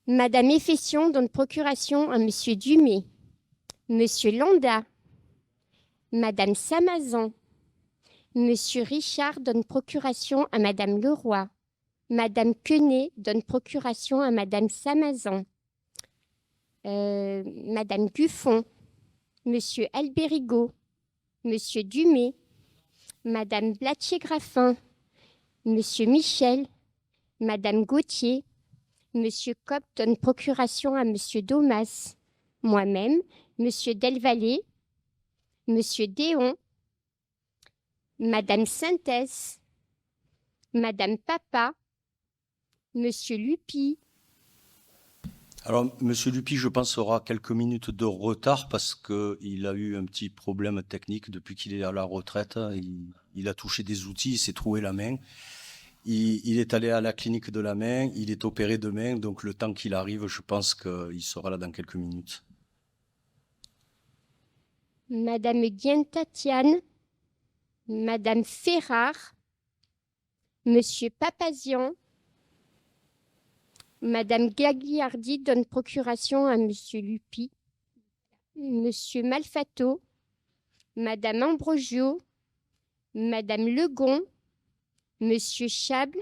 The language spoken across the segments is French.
Madame Effession donne procuration à Monsieur Dumay. Monsieur Landa. Madame Samazan. Monsieur Richard donne procuration à Madame Leroy. Madame Quenet donne procuration à Madame Samazan. Madame Guffon. Monsieur Albérigo. Monsieur Dumay. Madame Blattier-Graffin. Monsieur Michel. Madame Gauthier. Monsieur Copp donne procuration à Monsieur Domas. Moi-même, Monsieur Delvalet. Monsieur Déon. Madame Synthès. Madame Papa. Monsieur Lupi. Alors, Monsieur Lupi, je pense, aura quelques minutes de retard parce qu'il a eu un petit problème technique depuis qu'il est à la retraite. Il a touché des outils, il s'est troué la main. Il est allé à la clinique de la main, il est opéré demain, donc le temps qu'il arrive, je pense qu'il sera là dans quelques minutes. Madame Guyen-Tatiane. Madame Ferrard. Monsieur Papazian. Madame Gagliardi donne procuration à Monsieur Lupi. Monsieur Malfato. Madame Ambrogio. Madame Legon. Monsieur Chable.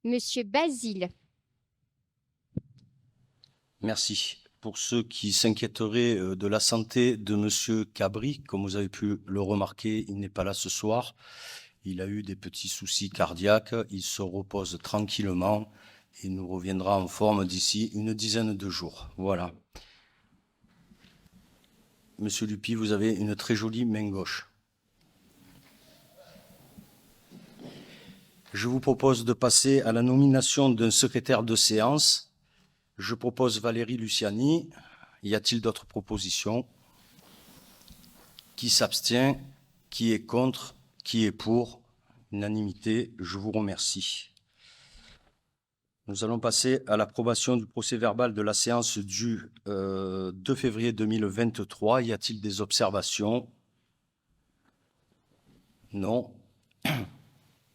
Monsieur Basile. Merci. Pour ceux qui s'inquiéteraient de la santé de Monsieur Cabri, comme vous avez pu le remarquer, il n'est pas là ce soir. Il a eu des petits soucis cardiaques. Il se repose tranquillement et nous reviendra en forme d'ici une dizaine de jours. Voilà. Monsieur Lupi, vous avez une très jolie main gauche. Je vous propose de passer à la nomination d'un secrétaire de séance. Je propose Valérie Luciani. Y a-t-il d'autres propositions? Qui s'abstient? Qui est contre? Qui est pour? Unanimité, je vous remercie. Nous allons passer à l'approbation du procès-verbal de la séance du 2 février 2023. Y a-t-il des observations? Non.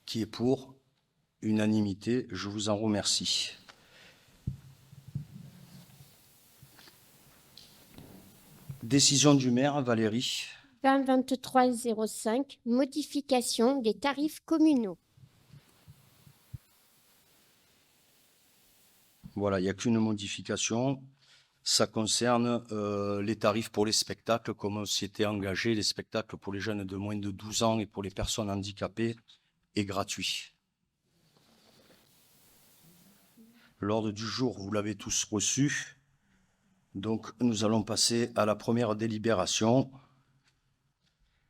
Qui est pour? Unanimité, je vous en remercie. Décision du maire, Valérie. 2023-05, modification des tarifs communaux. Voilà, il n'y a qu'une modification. Ça concerne les tarifs pour les spectacles, comme on s'y était engagé. Les spectacles pour les jeunes de moins de 12 ans et pour les personnes handicapées est gratuit. L'ordre du jour, vous l'avez tous reçu. Donc, nous allons passer à la première délibération.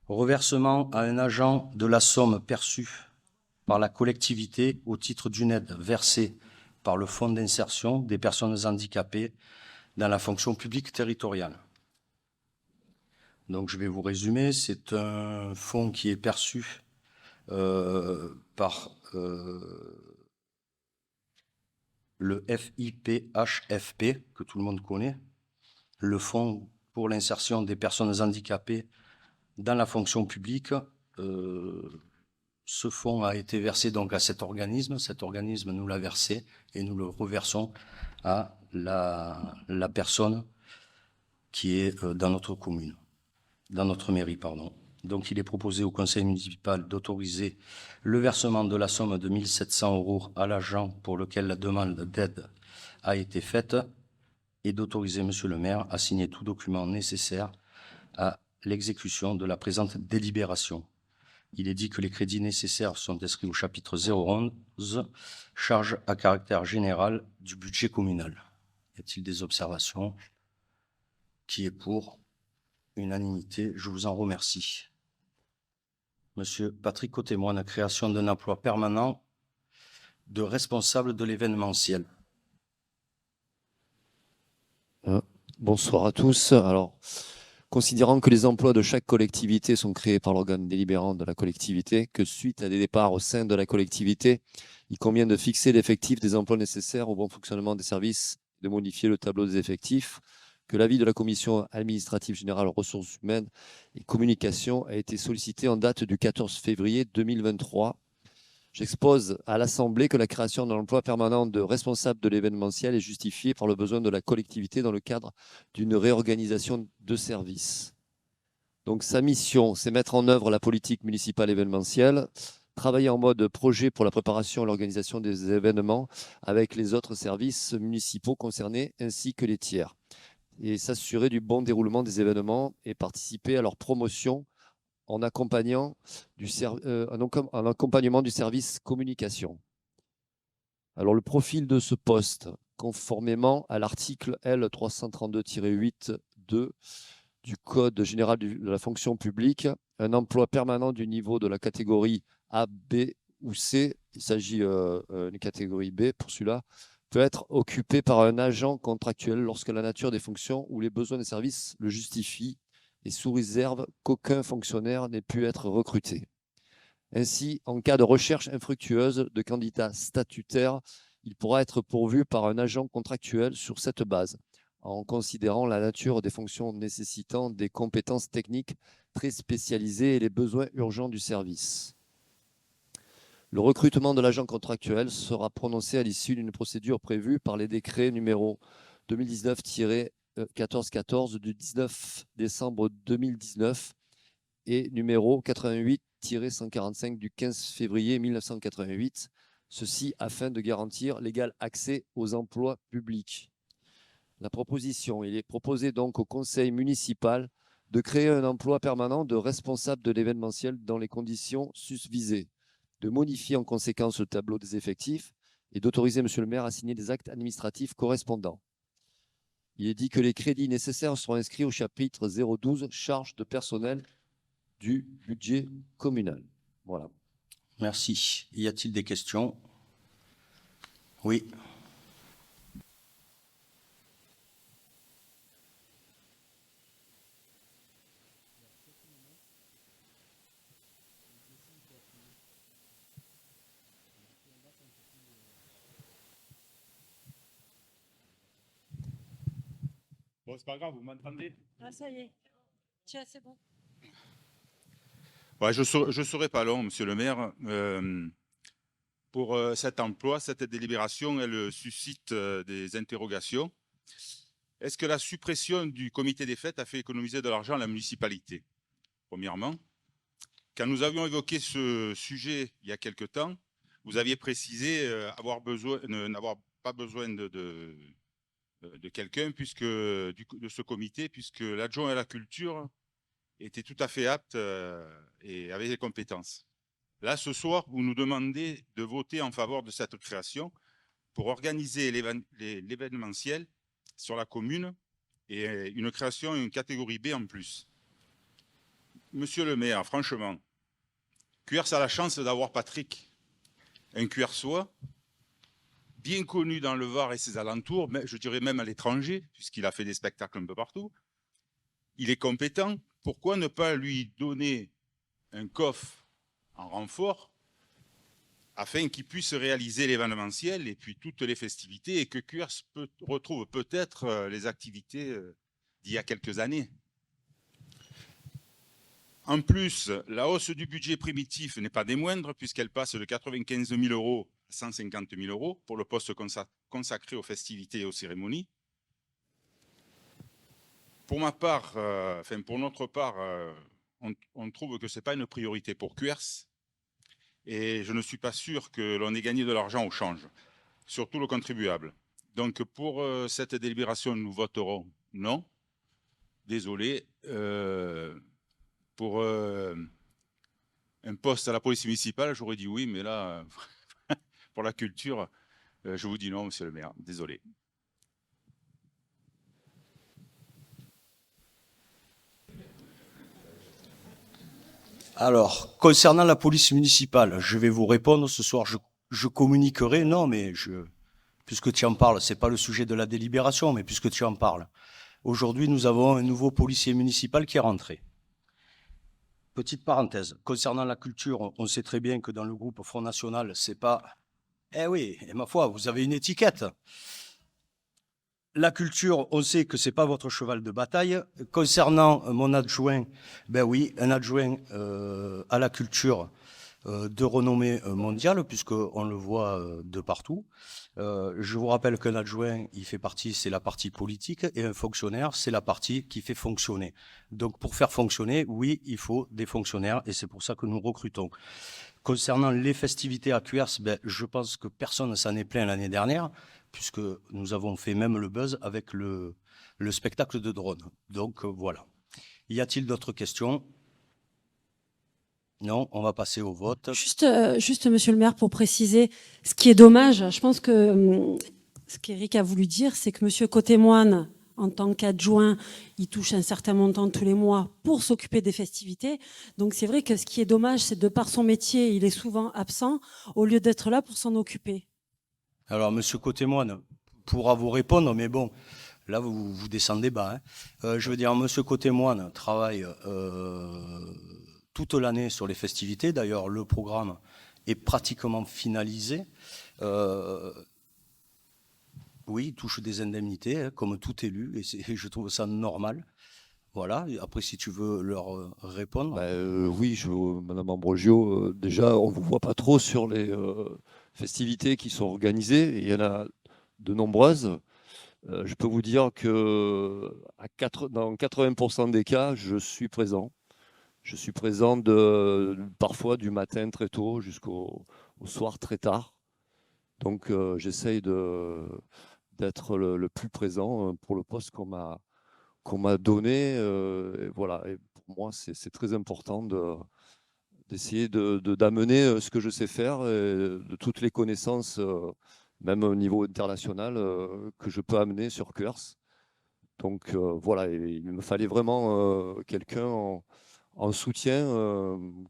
Reversement à un agent de la somme perçue par la collectivité au titre d'une aide versée par le Fonds d'insertion des personnes handicapées dans la fonction publique territoriale. Donc, je vais vous résumer. C'est un fonds qui est perçu par le FIPHFP, que tout le monde connaît, le Fonds pour l'insertion des personnes handicapées dans la fonction publique. Ce fonds a été versé donc à cet organisme. Cet organisme nous l'a versé et nous le reversons à la personne qui est dans notre commune, dans notre mairie, pardon. Donc, il est proposé au conseil municipal d'autoriser le versement de la somme de 1 700 € à l'agent pour lequel la demande d'aide a été faite et d'autoriser monsieur le maire à signer tout document nécessaire à l'exécution de la présente délibération. Il est dit que les crédits nécessaires sont inscrits au chapitre 011, charges à caractère général du budget communal. Y a-t-il des observations? Qui est pour? Unanimité, je vous en remercie. Monsieur Patrick Côté-Moine, création d'un emploi permanent de responsable de l'événementiel. Bonsoir à tous. Alors, considérant que les emplois de chaque collectivité sont créés par l'organe délibérant de la collectivité, que suite à des départs au sein de la collectivité, il convient de fixer l'effectif des emplois nécessaires au bon fonctionnement des services, de modifier le tableau des effectifs, que l'avis de la commission administrative générale ressources humaines et communication a été sollicité en date du 14 février 2023. J'expose à l'Assemblée que la création d'un emploi permanent de responsable de l'événementiel est justifiée par le besoin de la collectivité dans le cadre d'une réorganisation de services. Donc sa mission, c'est mettre en œuvre la politique municipale événementielle, travailler en mode projet pour la préparation et l'organisation des événements avec les autres services municipaux concernés ainsi que les tiers, et s'assurer du bon déroulement des événements et participer à leur promotion en accompagnement du service communication. Alors, le profil de ce poste, conformément à l'article L. 332-8-2 du Code général de la fonction publique, un emploi permanent du niveau de la catégorie A, B ou C, il s'agit d'une catégorie B pour celui-là, peut être occupé par un agent contractuel lorsque la nature des fonctions ou les besoins des services le justifient, et sous réserve qu'aucun fonctionnaire n'ait pu être recruté. Ainsi, en cas de recherche infructueuse de candidats statutaires, il pourra être pourvu par un agent contractuel sur cette base, en considérant la nature des fonctions nécessitant des compétences techniques très spécialisées et les besoins urgents du service. Le recrutement de l'agent contractuel sera prononcé à l'issue d'une procédure prévue par les décrets numéro 2019-1414 du 19 décembre 2019 et numéro 88-145 du 15 février 1988, ceci afin de garantir l'égal accès aux emplois publics. Il est proposé donc au conseil municipal de créer un emploi permanent de responsable de l'événementiel dans les conditions susvisées, de modifier en conséquence le tableau des effectifs et d'autoriser Monsieur le maire à signer des actes administratifs correspondants. Il est dit que les crédits nécessaires seront inscrits au chapitre 012, charges de personnel du budget communal. Voilà. Merci. Y a-t-il des questions? Oui. Bon, c'est pas grave, vous m'entendez? Ah, ça y est. Tiens, c'est bon. Ouais, je serai pas long, monsieur le maire. Pour cet emploi, cette délibération, elle suscite des interrogations. Est-ce que la suppression du comité des fêtes a fait économiser de l'argent à la municipalité? Premièrement, quand nous avions évoqué ce sujet il y a quelque temps, vous aviez précisé n'avoir pas besoin de quelqu'un de ce comité, puisque l'adjoint à la culture était tout à fait apte et avait les compétences. Là, ce soir, vous nous demandez de voter en faveur de cette création pour organiser l'événementiel sur la commune et une création, une catégorie B en plus. Monsieur le maire, franchement, Cuers a la chance d'avoir Patrick, un Cuersois, bien connu dans le Var et ses alentours, mais je dirais même à l'étranger, puisqu'il a fait des spectacles un peu partout. Il est compétent. Pourquoi ne pas lui donner un coffre en renfort afin qu'il puisse réaliser l'événementiel et puis toutes les festivités et que Cuers retrouve peut-être les activités d'il y a quelques années. En plus, la hausse du budget primitif n'est pas des moindres puisqu'elle passe de 95 000 € à 150 000 € pour le poste consacré aux festivités et aux cérémonies. Pour ma part, pour notre part, on trouve que ce n'est pas une priorité pour Cuers et je ne suis pas sûr que l'on ait gagné de l'argent au change, surtout le contribuable. Donc pour cette délibération, nous voterons non. Désolé. Pour un poste à la police municipale, j'aurais dit oui, mais là, pour la culture, je vous dis non, monsieur le maire. Désolé. Alors, concernant la police municipale, je vais vous répondre ce soir. Je communiquerai, non, mais puisque tu en parles, c'est pas le sujet de la délibération, mais puisque tu en parles. Aujourd'hui, nous avons un nouveau policier municipal qui est rentré. Petite parenthèse, concernant la culture, on sait très bien que dans le groupe Front National, c'est pas... Eh oui, et ma foi, vous avez une étiquette. La culture, on sait que c'est pas votre cheval de bataille. Concernant mon adjoint, ben oui, un adjoint à la culture, de renommée mondiale, puisqu'on le voit de partout. Je vous rappelle qu'un adjoint, il fait partie, c'est la partie politique, et un fonctionnaire, c'est la partie qui fait fonctionner. Donc pour faire fonctionner, oui, il faut des fonctionnaires, et c'est pour ça que nous recrutons. Concernant les festivités à Cuers, je pense que personne ne s'en est plaint l'année dernière, puisque nous avons fait même le buzz avec le spectacle de drone. Donc voilà. Y a-t-il d'autres questions? Non, on va passer au vote. Juste, monsieur le maire, pour préciser, ce qui est dommage, je pense que ce qu'Éric a voulu dire, c'est que monsieur Côté-Moine, en tant qu'adjoint, il touche un certain montant tous les mois pour s'occuper des festivités. Donc c'est vrai que ce qui est dommage, c'est de par son métier, il est souvent absent, au lieu d'être là pour s'en occuper. Alors, monsieur Côté-Moine pourra vous répondre, mais bon, là, vous descendez bas. Je veux dire, monsieur Côté-Moine travaille toute l'année sur les festivités. D'ailleurs, le programme est pratiquement finalisé. Oui, il touche des indemnités, comme tout élu, et je trouve ça normal. Voilà. Après, si tu veux leur répondre. Oui, Madame Ambrogio, déjà, on ne vous voit pas trop sur les festivités qui sont organisées. Il y en a de nombreuses. Je peux vous dire que dans 80% des cas, je suis présent. Je suis présent parfois du matin très tôt jusqu'au soir très tard. Donc j'essaye d'être le plus présent pour le poste qu'on m'a donné. Et voilà. Et pour moi, c'est très important d'essayer d'amener ce que je sais faire, de toutes les connaissances, même au niveau international, que je peux amener sur Cuers. Donc voilà, il me fallait vraiment quelqu'un en soutien,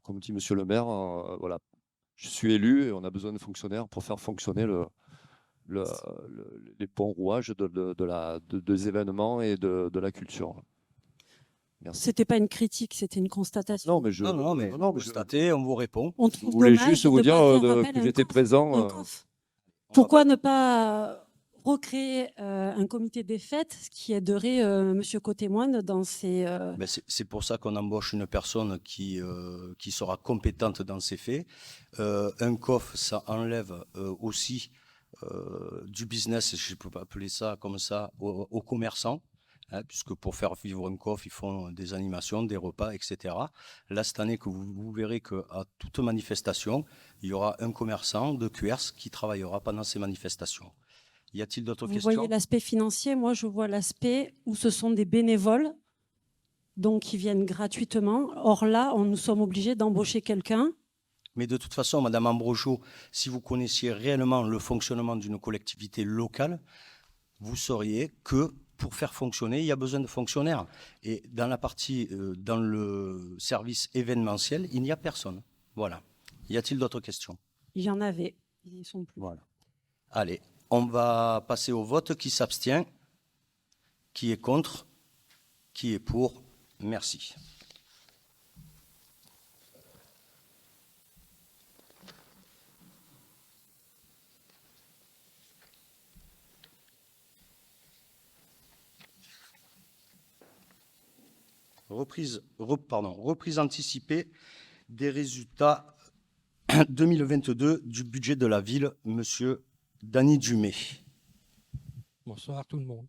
comme dit Monsieur le maire. Voilà, je suis élu et on a besoin de fonctionnaires pour faire fonctionner les bons rouages des événements et de la culture. Merci. C'était pas une critique, c'était une constatation. Non, mais constatez, on vous répond. On Je trouve voulais dommage juste de vous pas dire faire appel à que un j'étais COF, présent. un COF. Pourquoi ne pas recréer un comité des fêtes, ce qui aiderait monsieur Côté-Moine dans ses... C'est pour ça qu'on embauche une personne qui sera compétente dans ces faits. Un COF, ça enlève aussi du business, je ne peux pas appeler ça comme ça, aux commerçants, hein, puisque pour faire vivre un COF, ils font des animations, des repas, etc. Là, cette année, que vous verrez qu'à toute manifestation, il y aura un commerçant de Cuers qui travaillera pendant ces manifestations. Y a-t-il d'autres questions? Vous voyez l'aspect financier, moi je vois l'aspect où ce sont des bénévoles, donc qui viennent gratuitement. Or là, nous sommes obligés d'embaucher quelqu'un. Mais de toute façon, Madame Ambrogio, si vous connaissiez réellement le fonctionnement d'une collectivité locale, vous sauriez que pour faire fonctionner, il y a besoin de fonctionnaires. Et dans dans le service événementiel, il n'y a personne. Voilà. Y a-t-il d'autres questions? Il y en avait, ils n'y sont plus. Voilà. Allez, on va passer au vote. Qui s'abstient? Qui est contre? Qui est pour? Merci. Reprise anticipée des résultats 2022 du budget de la ville, Monsieur Dany Dumay. Bonsoir tout le monde.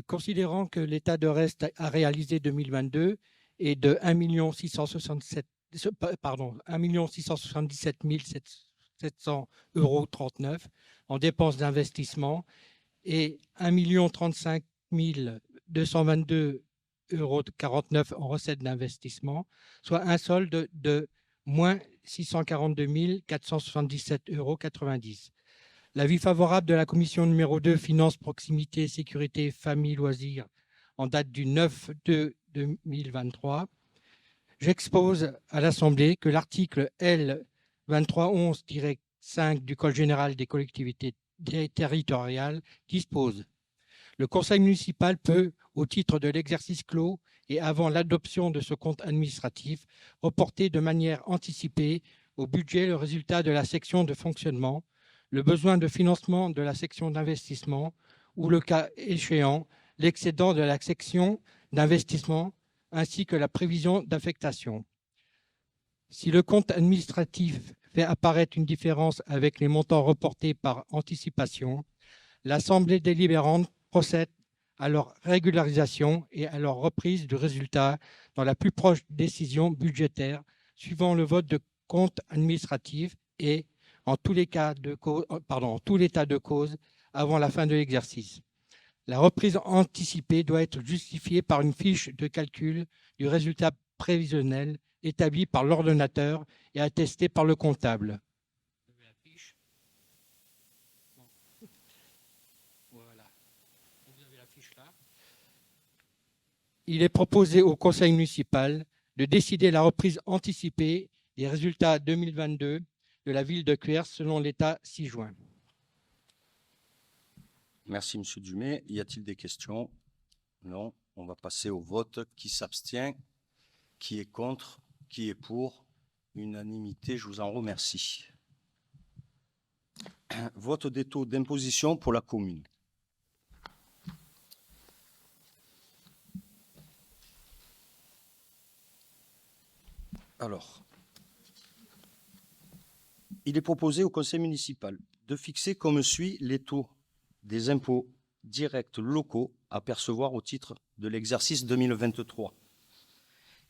Considérant que l'état de reste à réaliser 2022 est de 1 677 700 euros 39 en dépenses d'investissement et 1 035 222 euros 49 en recettes d'investissement, soit un solde de moins 642 477 euros 90. L'avis favorable de la commission numéro 2, Finances, Proximité, Sécurité, Famille, Loisirs, en date du 9/2/2023. J'expose à l'Assemblée que l'article L. 2311-5 du Code général des collectivités territoriales dispose: le conseil municipal peut, au titre de l'exercice clos et avant l'adoption de ce compte administratif, reporter de manière anticipée au budget le résultat de la section de fonctionnement, le besoin de financement de la section d'investissement ou, le cas échéant, l'excédent de la section d'investissement ainsi que la prévision d'affectation. Si le compte administratif fait apparaître une différence avec les montants reportés par anticipation, l'Assemblée délibérante procède à leur régularisation et à leur reprise du résultat dans la plus proche décision budgétaire suivant le vote de compte administratif et en tout l'état de cause avant la fin de l'exercice. La reprise anticipée doit être justifiée par une fiche de calcul du résultat prévisionnel établie par l'ordonnateur et attestée par le comptable. Voilà. Vous avez la fiche là. Il est proposé au conseil municipal de décider la reprise anticipée des résultats 2022 de la ville de Cuers selon l'état 6 juin. Merci, Monsieur Dumay. Y a-t-il des questions? Non. On va passer au vote. Qui s'abstient? Qui est contre? Qui est pour? Unanimité, je vous en remercie. Vote des taux d'imposition pour la commune. Alors, il est proposé au conseil municipal de fixer comme suit les taux des impôts directs locaux à percevoir au titre de l'exercice 2023.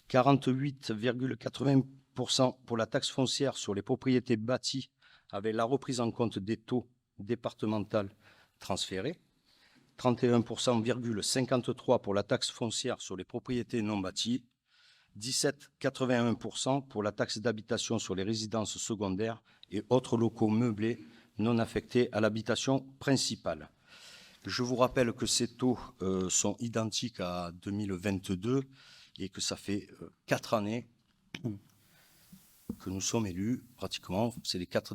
48,80% pour la taxe foncière sur les propriétés bâties avec la reprise en compte des taux départementaux transférés. 31,53% pour la taxe foncière sur les propriétés non bâties. 17,81% pour la taxe d'habitation sur les résidences secondaires et autres locaux meublés non affectés à l'habitation principale. Je vous rappelle que ces taux sont identiques à 2022 et que ça fait 4 années que nous sommes élus, pratiquement. C'est les quatre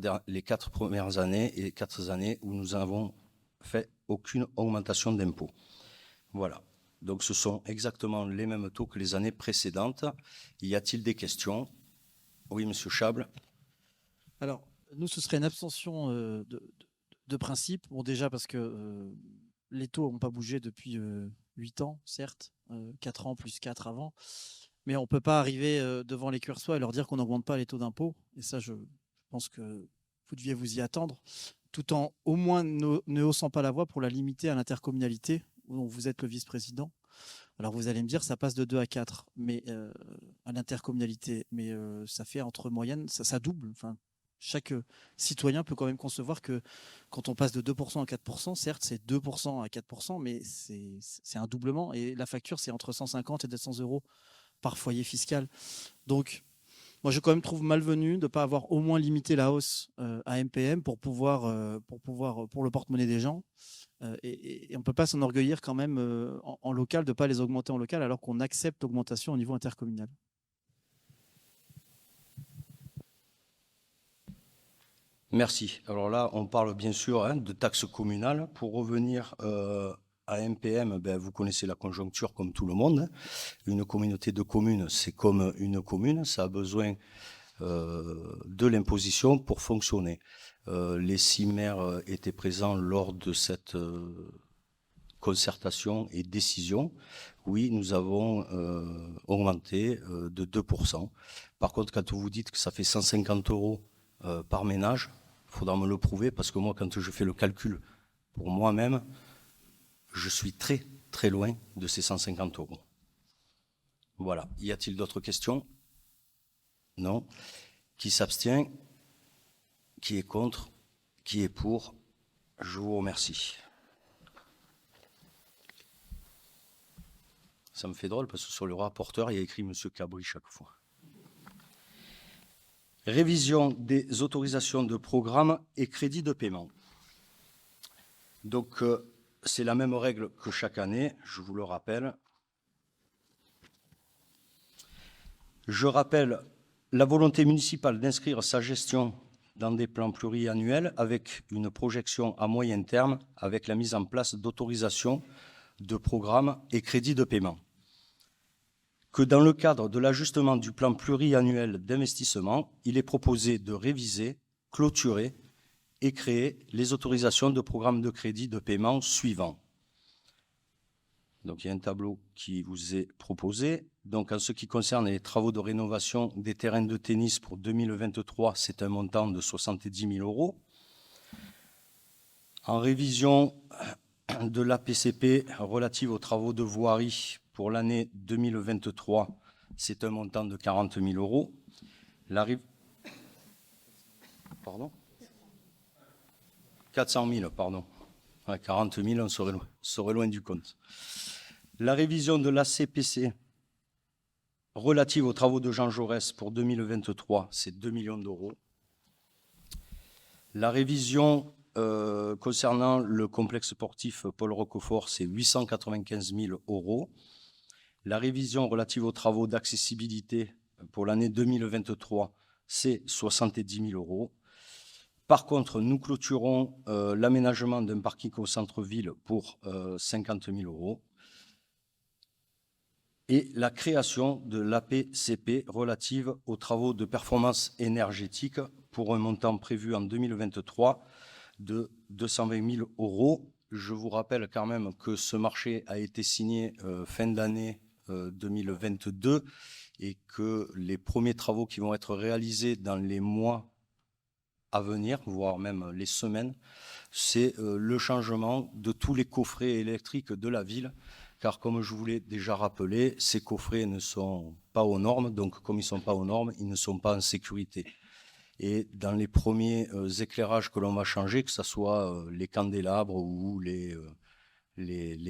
premières années et 4 années où nous n'avons fait aucune augmentation d'impôts. Voilà. Donc ce sont exactement les mêmes taux que les années précédentes. Y a-t-il des questions? Oui, Monsieur Chable. Alors, nous, ce serait une abstention de principe. Bon, déjà parce que les taux n'ont pas bougé depuis 8 ans, certes, 4 ans plus 4 avant. Mais on ne peut pas arriver devant les Cuersois et leur dire qu'on n'augmente pas les taux d'impôt. Et ça, je pense que vous deviez vous y attendre, tout en au moins ne haussant pas la voix pour la limiter à l'intercommunalité, dont vous êtes le vice-président. Alors vous allez me dire, ça passe de 2 à 4 mais, à l'intercommunalité, mais ça fait entre moyenne, ça double. Enfin, chaque citoyen peut quand même concevoir que quand on passe de 2% à 4%, certes c'est 2% à 4%, mais c'est un doublement et la facture c'est entre 150 et 200 euros par foyer fiscal. Donc moi je quand même trouve malvenu de ne pas avoir au moins limité la hausse à MPM pour le porte-monnaie des gens. Et on ne peut pas s'enorgueillir quand même en local de ne pas les augmenter en local alors qu'on accepte l'augmentation au niveau intercommunal. Merci. Alors là, on parle bien sûr de taxes communales. Pour revenir à MPM, vous connaissez la conjoncture comme tout le monde. Une communauté de communes, c'est comme une commune. Ça a besoin de l'imposition pour fonctionner. Les 6 maires étaient présents lors de cette concertation et décision. Oui, nous avons augmenté de 2%. Par contre, quand vous dites que ça fait 150 euros par ménage, il faudra me le prouver parce que moi, quand je fais le calcul pour moi-même, je suis très, très loin de ces 150 euros. Voilà. Y a-t-il d'autres questions? Non. Qui s'abstient? Qui est contre? Qui est pour? Je vous remercie. Ça me fait drôle parce que sur le rapporteur, il y a écrit Monsieur Cabri chaque fois. Révision des autorisations de programme et crédits de paiement. Donc, c'est la même règle que chaque année, je vous le rappelle. Je rappelle la volonté municipale d'inscrire sa gestion dans des plans pluriannuels avec une projection à moyen terme avec la mise en place d'autorisations de programmes et crédits de paiement. Que dans le cadre de l'ajustement du plan pluriannuel d'investissement, il est proposé de réviser, clôturer et créer les autorisations de programmes de crédit de paiement suivants. Donc, il y a un tableau qui vous est proposé. Donc, en ce qui concerne les travaux de rénovation des terrains de tennis pour 2023, c'est un montant de 70 000 euros. En révision de l'APCP relative aux travaux de voirie pour l'année 2023, c'est un montant de 40 000 euros. Pardon 400 000, pardon. 40 000, on serait loin du compte. La révision de l'ACPC relative aux travaux de Jean Jaurès pour 2023, c'est 2 millions d'euros. La révision concernant le complexe sportif Paul Roquefort, c'est 895 000 euros. La révision relative aux travaux d'accessibilité pour l'année 2023, c'est 70 000 euros. Par contre, nous clôturons l'aménagement d'un parking au centre-ville pour 50 000 euros. Et la création de l'APCP relative aux travaux de performance énergétique pour un montant prévu en 2023 de 220 000 euros. Je vous rappelle quand même que ce marché a été signé fin d'année 2022 et que les premiers travaux qui vont être réalisés dans les mois à venir, voire même les semaines, c'est le changement de tous les coffrets électriques de la ville, car comme je vous l'ai déjà rappelé, ces coffrets ne sont pas aux normes, donc comme ils ne sont pas aux normes, ils ne sont pas en sécurité. Et dans les premiers éclairages que l'on va changer, que ce soit les candélabres ou les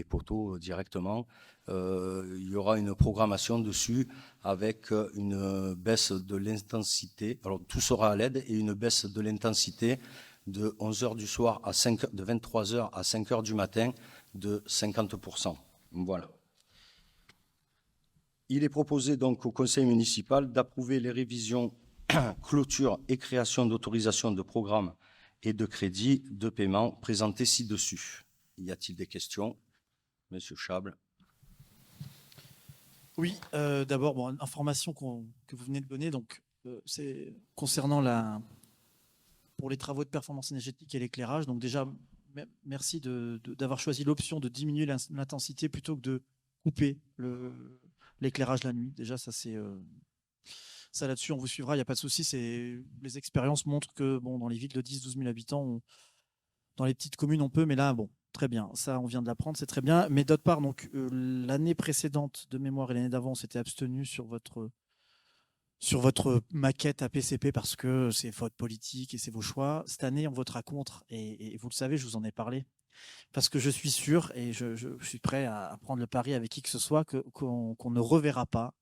poteaux directement, il y aura une programmation dessus avec une baisse de l'intensité. Alors tout sera à LED et une baisse de l'intensité de 11h du soir à 23h à 5h du matin de 50%. Voilà. Il est proposé donc au conseil municipal d'approuver les révisions, clôture et création d'autorisation de programmes et de crédits de paiement présentés ci-dessus. Y a-t-il des questions? Monsieur Chable. Oui, d'abord, bon, information que vous venez de donner, donc c'est concernant pour les travaux de performance énergétique et l'éclairage. Donc déjà, merci d'avoir choisi l'option de diminuer l'intensité plutôt que de couper l'éclairage la nuit. Déjà, ça c'est ça là-dessus, on vous suivra, il n'y a pas de souci. Les expériences montrent que bon, dans les villes de 10-12 000 habitants, dans les petites communes, on peut, mais là, bon, très bien. Ça, on vient de l'apprendre, c'est très bien. Mais d'autre part, donc l'année précédente de mémoire et l'année d'avant, on s'était abstenu sur votre maquette APCP parce que c'est votre politique et c'est vos choix. Cette année, on votera contre et vous le savez, je vous en ai parlé. Parce que je suis sûr et je suis prêt à prendre le pari avec qui que ce soit qu'on ne reverra pas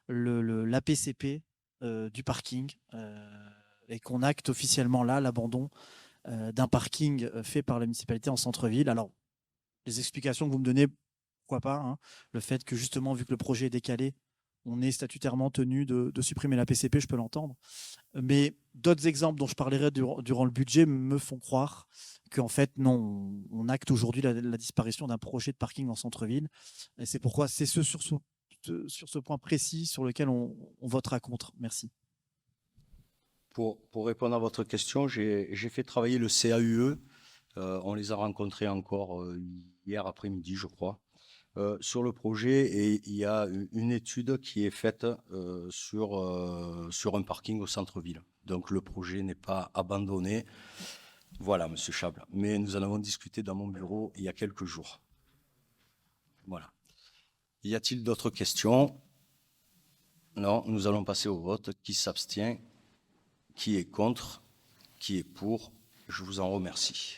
l'APCP du parking et qu'on acte officiellement là l'abandon d'un parking fait par la municipalité en centre-ville. Alors, les explications que vous me donnez, pourquoi pas, hein, le fait que justement, vu que le projet est décalé, on est statutairement tenu de supprimer la PCP, je peux l'entendre. Mais d'autres exemples dont je parlerai durant le budget me font croire qu'en fait, non, on acte aujourd'hui la disparition d'un projet de parking en centre-ville. Et c'est pourquoi c'est sur ce point précis sur lequel on votera contre. Merci. Pour répondre à votre question, j'ai fait travailler le CAUE. On les a rencontrés encore hier après-midi, je crois, sur le projet. Et il y a une étude qui est faite sur un parking au centre-ville. Donc le projet n'est pas abandonné. Voilà, Monsieur Chable. Mais nous en avons discuté dans mon bureau il y a quelques jours. Voilà. Y a-t-il d'autres questions? Non, nous allons passer au vote. Qui s'abstient? Qui est contre? Qui est pour? Je vous en remercie.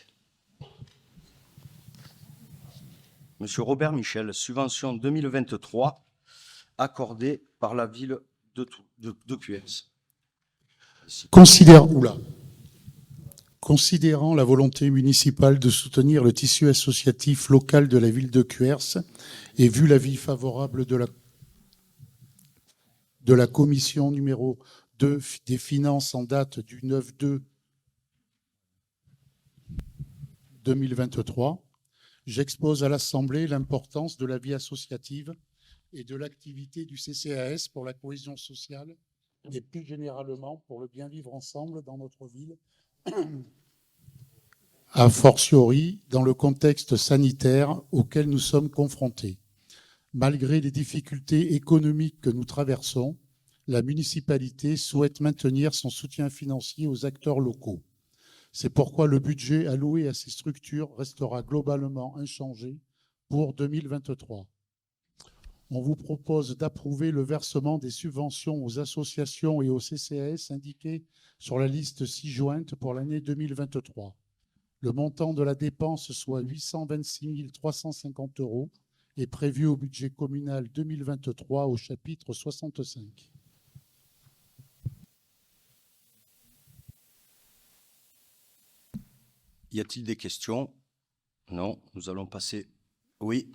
Monsieur Robert Michel, subvention 2023 accordée par la ville de Cuers. Considérant la volonté municipale de soutenir le tissu associatif local de la ville de Cuers et vu l'avis favorable de la commission numéro 2 des finances en date du 9/2/2023, j'expose à l'Assemblée l'importance de la vie associative et de l'activité du CCAS pour la cohésion sociale et plus généralement pour le bien vivre ensemble dans notre ville, a fortiori dans le contexte sanitaire auquel nous sommes confrontés. Malgré les difficultés économiques que nous traversons, la municipalité souhaite maintenir son soutien financier aux acteurs locaux. C'est pourquoi le budget alloué à ces structures restera globalement inchangé pour 2023. On vous propose d'approuver le versement des subventions aux associations et aux CCAS indiqués sur la liste ci-jointe pour l'année 2023. Le montant de la dépense, soit 826 350 € est prévu au budget communal 2023 au chapitre 65. Y a-t-il des questions? Non, nous allons passer. Oui.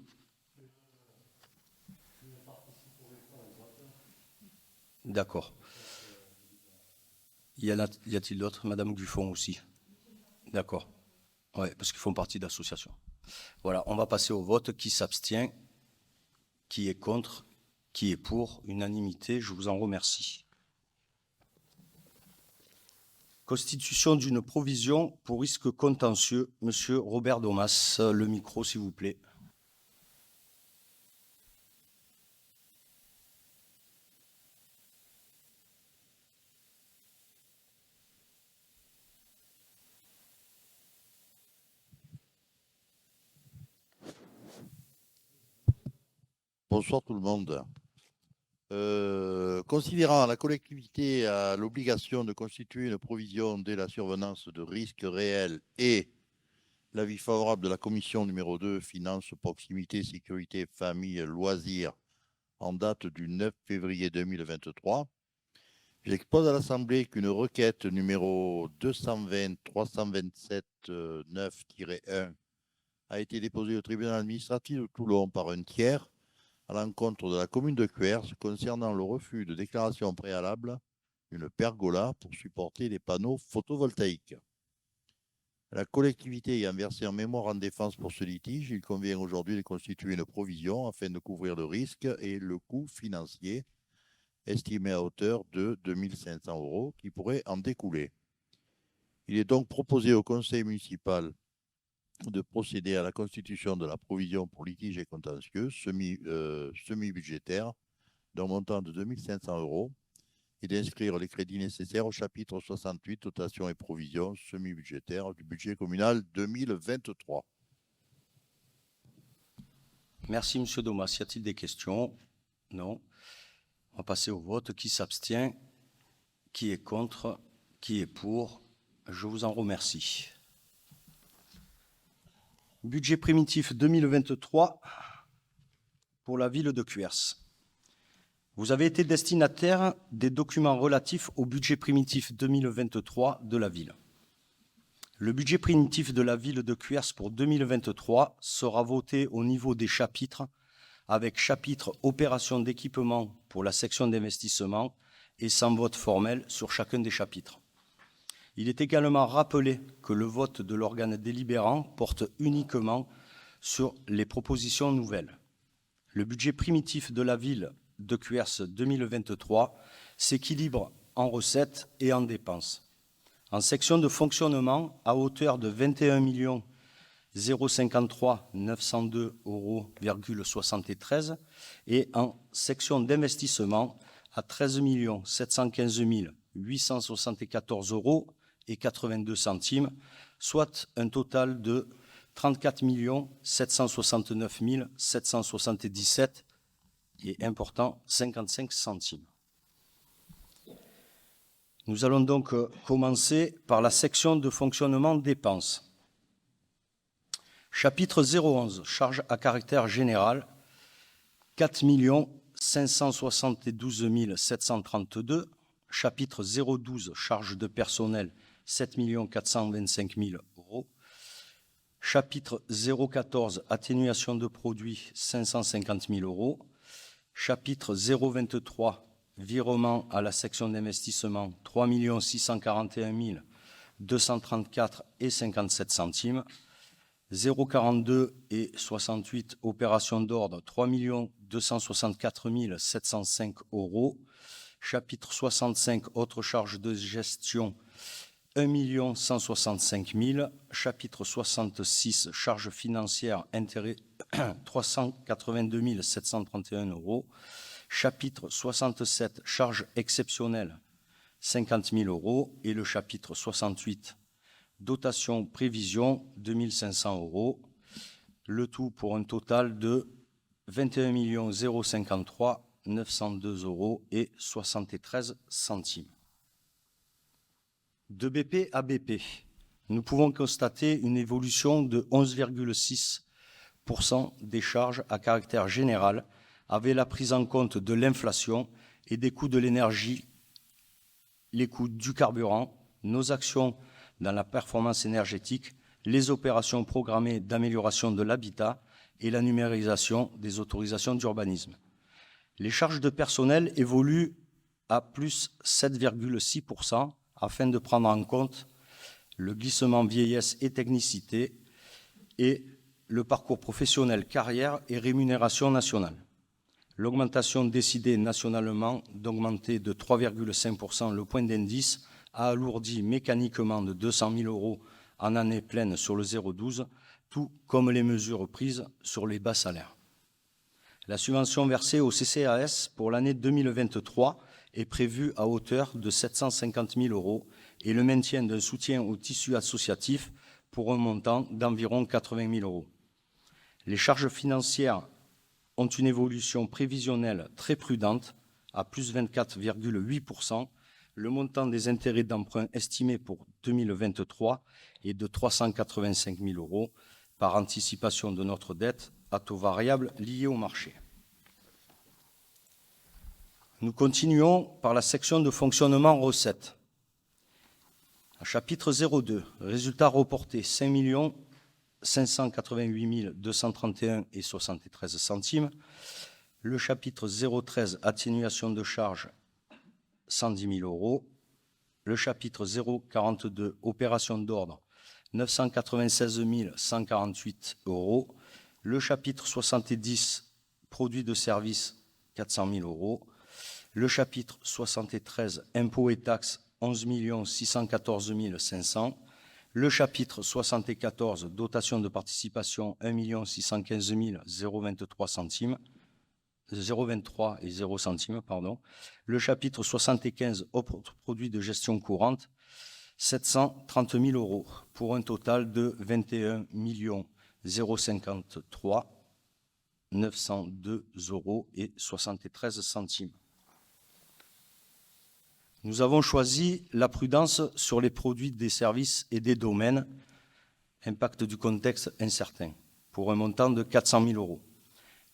D'accord. Y a-t-il d'autres? Madame Guffon aussi. D'accord. Oui, parce qu'ils font partie d'associations. Voilà, on va passer au vote. Qui s'abstient? Qui est contre? Qui est pour? Unanimité, je vous en remercie. Constitution d'une provision pour risque contentieux. Monsieur Robert Domas, le micro, s'il vous plaît. Bonsoir tout le monde. Considérant la collectivité a l'obligation de constituer une provision dès la survenance de risques réels et l'avis favorable de la commission numéro 2, Finances, Proximité, Sécurité, Famille, Loisirs, en date du 9 février 2023, j'expose à l'Assemblée qu'une requête numéro 220-327-9-1 a été déposée au tribunal administratif de Toulon par un tiers à l'encontre de la commune de Cuers concernant le refus de déclaration préalable d'une pergola pour supporter les panneaux photovoltaïques. La collectivité ayant versé un mémoire en défense pour ce litige, il convient aujourd'hui de constituer une provision afin de couvrir le risque et le coût financier estimé à hauteur de 2 500 € qui pourrait en découler. Il est donc proposé au conseil municipal de procéder à la constitution de la provision pour litige et contentieux semi-budgétaire d'un montant de 2 500 € et d'inscrire les crédits nécessaires au chapitre 68, dotation et provisions semi-budgétaires du budget communal 2023. Merci, Monsieur Domas. Y a-t-il des questions? Non. On va passer au vote. Qui s'abstient? Qui est contre? Qui est pour? Je vous en remercie. Budget primitif 2023 pour la ville de Cuers. Vous avez été destinataire des documents relatifs au budget primitif 2023 de la ville. Le budget primitif de la ville de Cuers pour 2023 sera voté au niveau des chapitres, avec chapitre opération d'équipement pour la section d'investissement et sans vote formel sur chacun des chapitres. Il est également rappelé que le vote de l'organe délibérant porte uniquement sur les propositions nouvelles. Le budget primitif de la ville de Cuers 2023 s'équilibre en recettes et en dépenses. En section de fonctionnement, à hauteur de 21 053 902 €,73 et en section d'investissement à 13 715 874 €,82, soit un total de 34 769 777 et important 55 centimes. Nous allons donc commencer par la section de fonctionnement dépenses. Chapitre 011, charges à caractère général, 4 572 732. Chapitre 012, charges de personnel, 7 425 000 €. Chapitre 014, atténuation de produits, 550 000 €. Chapitre 023, virement à la section d'investissement, 3 641 234 et 57 centimes. 042 et 68, opérations d'ordre, 3 264 705 €. Chapitre 65, autres charges de gestion, 1 165 000, chapitre 66, charges financières, intérêts 382 731 €, chapitre 67, charges exceptionnelles, 50 000 € et le chapitre 68, dotation prévision, 2 500 €, le tout pour un total de 21 053 902 € et 73 centimes. De BP à BP, nous pouvons constater une évolution de 11,6% des charges à caractère général avec la prise en compte de l'inflation et des coûts de l'énergie, les coûts du carburant, nos actions dans la performance énergétique, les opérations programmées d'amélioration de l'habitat et la numérisation des autorisations d'urbanisme. Les charges de personnel évoluent à plus 7,6% afin de prendre en compte le glissement vieillesse et technicité et le parcours professionnel, carrière et rémunération nationale. L'augmentation décidée nationalement d'augmenter de 3,5% le point d'indice a alourdi mécaniquement de 200 000 € en année pleine sur le 0,12, tout comme les mesures prises sur les bas salaires. La subvention versée au CCAS pour l'année 2023 est prévue à hauteur de 750 000 € et le maintien d'un soutien au tissu associatif pour un montant d'environ 80 000 €. Les charges financières ont une évolution prévisionnelle très prudente, à plus 24,8%. Le montant des intérêts d'emprunt estimé pour 2023 est de 385 000 € par anticipation de notre dette à taux variable lié au marché. Nous continuons par la section de fonctionnement recettes. Chapitre 02, résultats reportés 5 588 231 et 73 centimes. Le chapitre 013, atténuation de charges, 110 000 €. Le chapitre 042, opération d'ordre, 996 148 €. Le chapitre 70, produits de services, 400 000 €. Le chapitre 73, impôts et taxes, 11 614 500. Le chapitre 74, dotation de participation, 1 615 023 centimes. 0,23 et 0 centimes, pardon. Le chapitre 75, autres produits de gestion courante, 730 000 €, pour un total de 21 053 902 € et 73 centimes. Nous avons choisi la prudence sur les produits des services et des domaines, impact du contexte incertain, pour un montant de 400 000 €.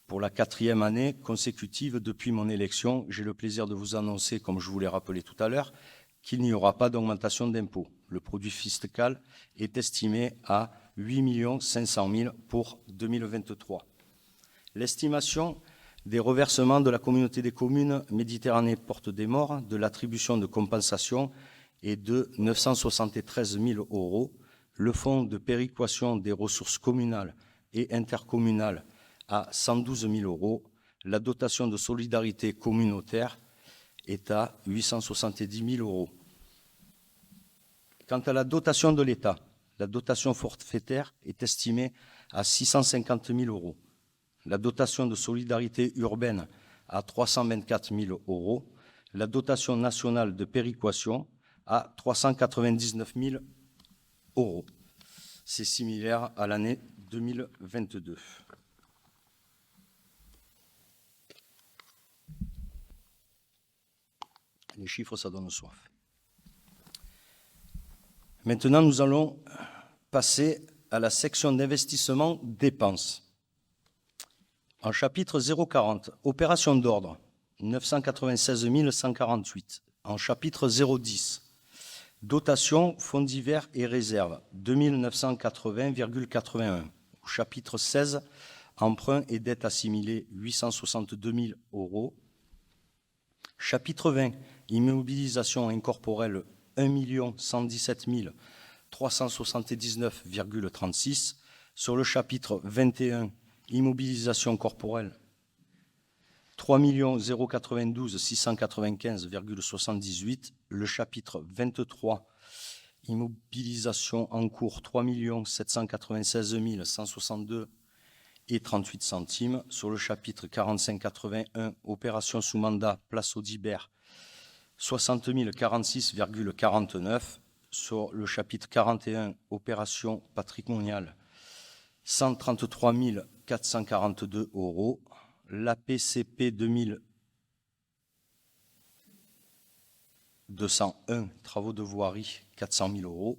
Pour la 4e année consécutive depuis mon élection, j'ai le plaisir de vous annoncer, comme je vous l'ai rappelé tout à l'heure, qu'il n'y aura pas d'augmentation d'impôts. Le produit fiscal est estimé à 8 500 000 pour 2023. L'estimation des reversements de la communauté des communes Méditerranée Porte des Morts de l'attribution de compensation est de 973 000 €. Le fonds de péréquation des ressources communales et intercommunales à 112 000 €. La dotation de solidarité communautaire est à 870 000 €. Quant à la dotation de l'État, la dotation forfaitaire est estimée à 650 000 €. La dotation de solidarité urbaine à 324 000 €. La dotation nationale de péréquation à 399 000 €. C'est similaire à l'année 2022. Les chiffres, ça donne soif. Maintenant, nous allons passer à la section d'investissement dépenses. En chapitre 040, opération d'ordre, 996 148. En chapitre 010, dotation, fonds divers et réserves, 2 980,81. Au chapitre 16, emprunt et dette assimilée, 862 000 €. Chapitre 20, immobilisation incorporelle, 1 117 379,36. Sur le chapitre 21, immobilisation corporelle, 3 092 695,78. Le chapitre 23, immobilisation en cours 3 796 162 et 38 centimes. Sur le chapitre 4581, opération sous mandat, place Audibert, 60 046,49. Sur le chapitre 41, opération patrimoniale, 133 442 euros. La PCP 2201, travaux de voirie, 400 000 euros.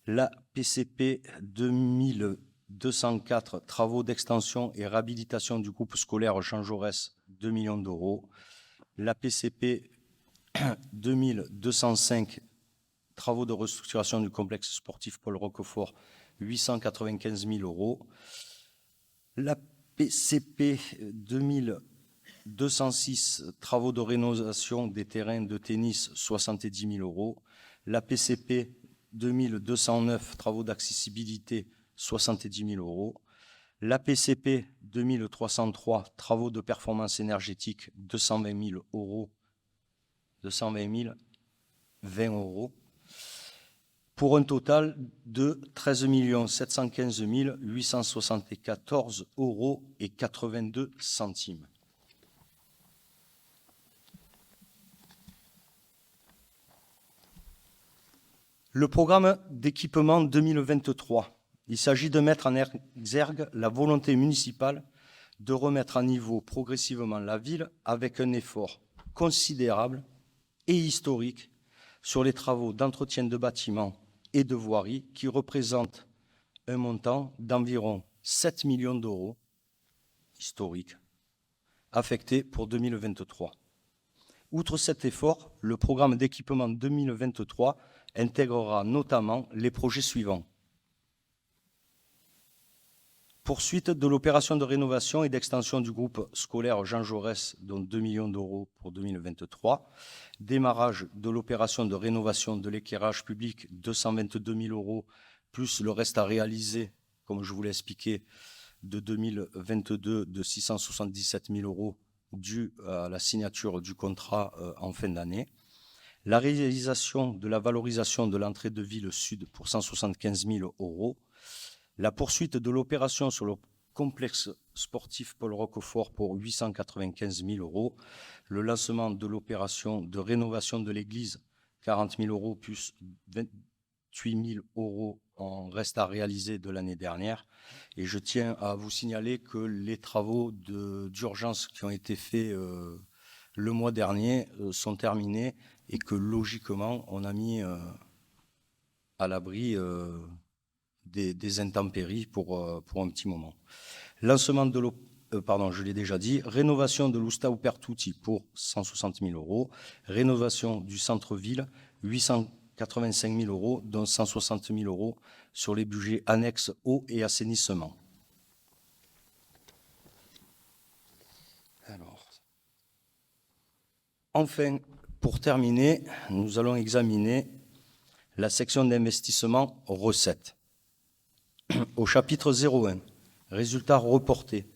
La PCP 2204, travaux d'extension et réhabilitation du groupe scolaire Jean Jaurès, 2 millions d'euros. La PCP 2205, travaux de restructuration du complexe sportif Paul Roquefort, 895 000 euros. La PCP 2206, travaux de rénovation des terrains de tennis, 70 000 euros. La PCP 2209, travaux d'accessibilité, 70 000 euros. La PCP 2303, travaux de performance énergétique, 220 000 euros. 220 020 euros. Pour un total de 13 715 874 euros et 82 centimes. Le programme d'équipement 2023, il s'agit de mettre en exergue la volonté municipale de remettre à niveau progressivement la ville avec un effort considérable et historique sur les travaux d'entretien de bâtiments et de voirie qui représentent un montant d'environ 7 millions d'euros historiques affectés pour 2023. Outre cet effort, le programme d'équipement 2023 intégrera notamment les projets suivants. Poursuite de l'opération de rénovation et d'extension du groupe scolaire Jean Jaurès, dont 2 millions d'euros pour 2023. Démarrage de l'opération de rénovation de l'éclairage public, 222 000 euros, plus le reste à réaliser, comme je vous l'ai expliqué, de 2022 de 677 000 euros, dû à la signature du contrat en fin d'année. La réalisation de la valorisation de l'entrée de ville sud pour 175 000 euros. La poursuite de l'opération sur le complexe sportif Paul Roquefort pour 895 000 euros. Le lancement de l'opération de rénovation de l'église, 40 000 euros plus 28 000 euros en reste à réaliser de l'année dernière. Et je tiens à vous signaler que les travaux d'urgence qui ont été faits le mois dernier sont terminés et que logiquement, on a mis à l'abri des intempéries pour un petit moment. Lancement de je l'ai déjà dit, rénovation de l'Oustau Pertuti pour 160 000 euros, rénovation du centre-ville, 885 000 euros, dont 160 000 euros sur les budgets annexes eau et assainissement. Alors, enfin, pour terminer, nous allons examiner la section d'investissement recettes. Au chapitre 01, résultats reportés,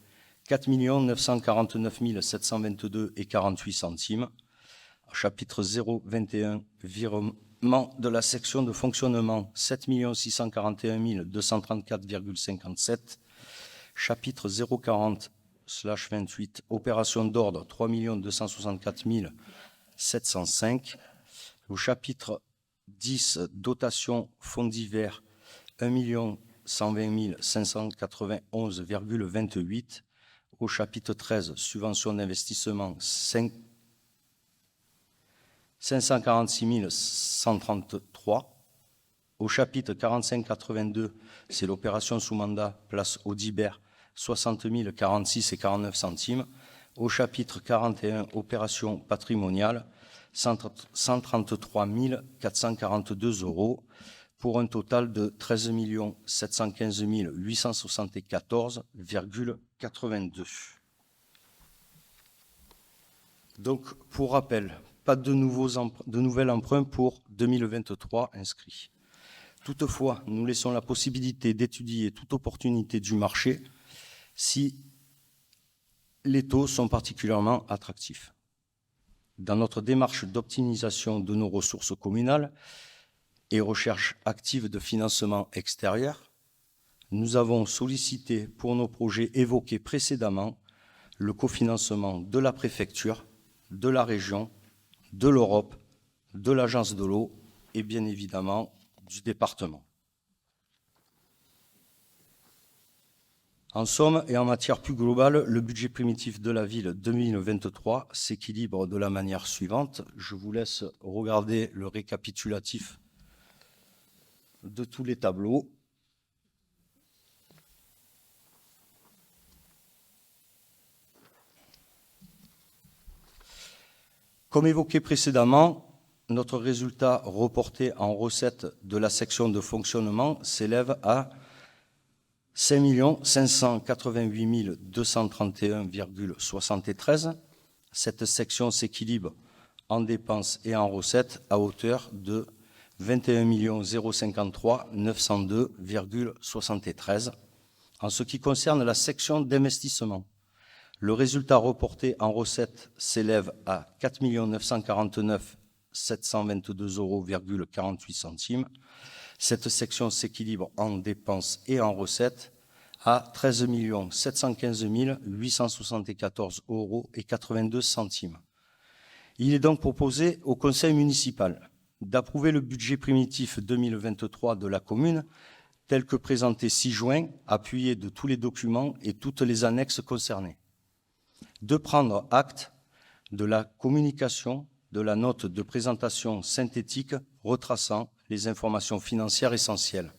4 949 722 et 48 centimes. Au chapitre 021, virement de la section de fonctionnement, 7 641 234,57. Chapitre 040/28, opération d'ordre, 3 264 705. Au chapitre 10, dotation fonds divers, 1 120 591,28. Au chapitre 13, subvention d'investissement, 546 133. Au chapitre 45-82, c'est l'opération sous mandat, place Audibert, 60 046 et 49 centimes. Au chapitre 41, opération patrimoniale, 133 442 euros, pour un total de 13 715 874,82. Donc, pour rappel, pas de nouvel emprunt pour 2023 inscrit. Toutefois, nous laissons la possibilité d'étudier toute opportunité du marché si les taux sont particulièrement attractifs. Dans notre démarche d'optimisation de nos ressources communales et recherche active de financement extérieur, nous avons sollicité pour nos projets évoqués précédemment le cofinancement de la préfecture, de la région, de l'Europe, de l'Agence de l'eau et bien évidemment du département. En somme et en matière plus globale, le budget primitif de la ville 2023 s'équilibre de la manière suivante. Je vous laisse regarder le récapitulatif de tous les tableaux. Comme évoqué précédemment, notre résultat reporté en recettes de la section de fonctionnement s'élève à 5 588 231,73. Cette section s'équilibre en dépenses et en recettes à hauteur de 21 053 902,73. En ce qui concerne la section d'investissement, le résultat reporté en recettes s'élève à 4 949 722,48 €. Cette section s'équilibre en dépenses et en recettes à 13 715 874,82 €. Il est donc proposé au Conseil municipal d'approuver le budget primitif 2023 de la commune tel que présenté 6 juin, appuyé de tous les documents et toutes les annexes concernées. De prendre acte de la communication de la note de présentation synthétique retraçant les informations financières essentielles.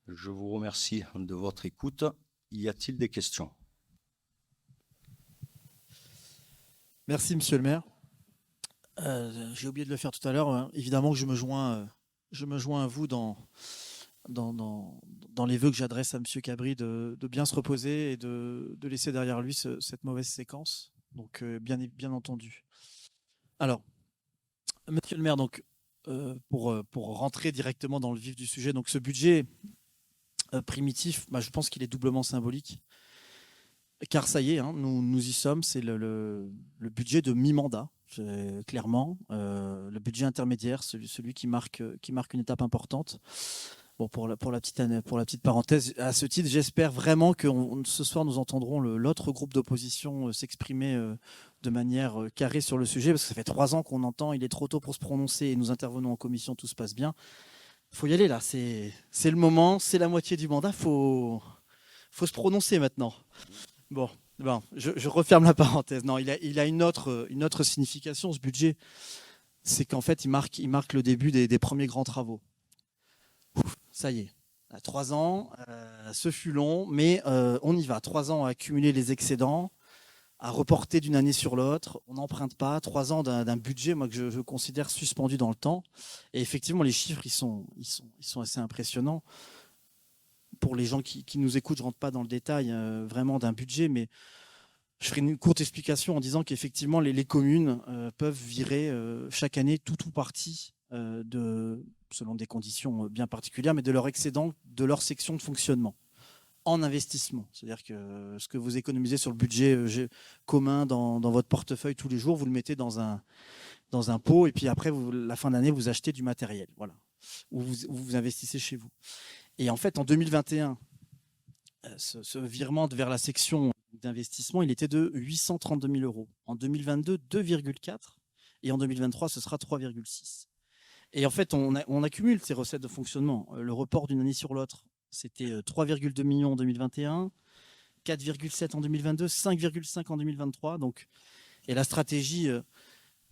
Je vous remercie de votre écoute. Y a-t-il des questions? Merci, monsieur le maire. J'ai oublié de le faire tout à l'heure. Évidemment que je me joins à vous dans les vœux que j'adresse à monsieur Cabri de bien se reposer et de laisser derrière lui cette mauvaise séquence. Donc, bien entendu. Alors, monsieur le maire, donc, pour rentrer directement dans le vif du sujet, donc ce budget primitif, je pense qu'il est doublement symbolique. Car ça y est, nous y sommes, c'est le budget de mi-mandat, clairement. Le budget intermédiaire, celui qui marque une étape importante. Bon, pour la petite parenthèse, à ce titre, j'espère vraiment que ce soir, nous entendrons l'autre groupe d'opposition s'exprimer de manière carrée sur le sujet, parce que ça fait 3 ans qu'on entend, il est trop tôt pour se prononcer, et nous intervenons en commission, tout se passe bien. Il faut y aller là, c'est le moment, c'est la moitié du mandat, faut se prononcer maintenant. Bon, je referme la parenthèse. Non, il a une autre signification, ce budget, c'est qu'en fait, il marque le début des premiers grands travaux. Ça y est, 3 ans, ce fut long, mais on y va. 3 ans à accumuler les excédents, à reporter d'une année sur l'autre. On n'emprunte pas. 3 ans d'un budget, moi, que je considère suspendu dans le temps. Et effectivement, les chiffres, ils sont assez impressionnants. Pour les gens qui nous écoutent, je ne rentre pas dans le détail vraiment d'un budget, mais je ferai une courte explication en disant qu'effectivement, les communes peuvent virer chaque année tout ou partie selon des conditions bien particulières, mais de leur excédent, de leur section de fonctionnement, en investissement. C'est-à-dire que ce que vous économisez sur le budget commun dans votre portefeuille tous les jours, vous le mettez dans un pot, et puis après, la fin d'année, vous achetez du matériel, voilà, ou vous investissez chez vous. Et en fait, en 2021, ce virement vers la section d'investissement, il était de 832 000 €. En 2022, 2,4. Et en 2023, ce sera 3,6. Et en fait, on accumule ces recettes de fonctionnement. Le report d'une année sur l'autre, c'était 3,2 millions en 2021, 4,7 en 2022, 5,5 en 2023. Donc, et la stratégie,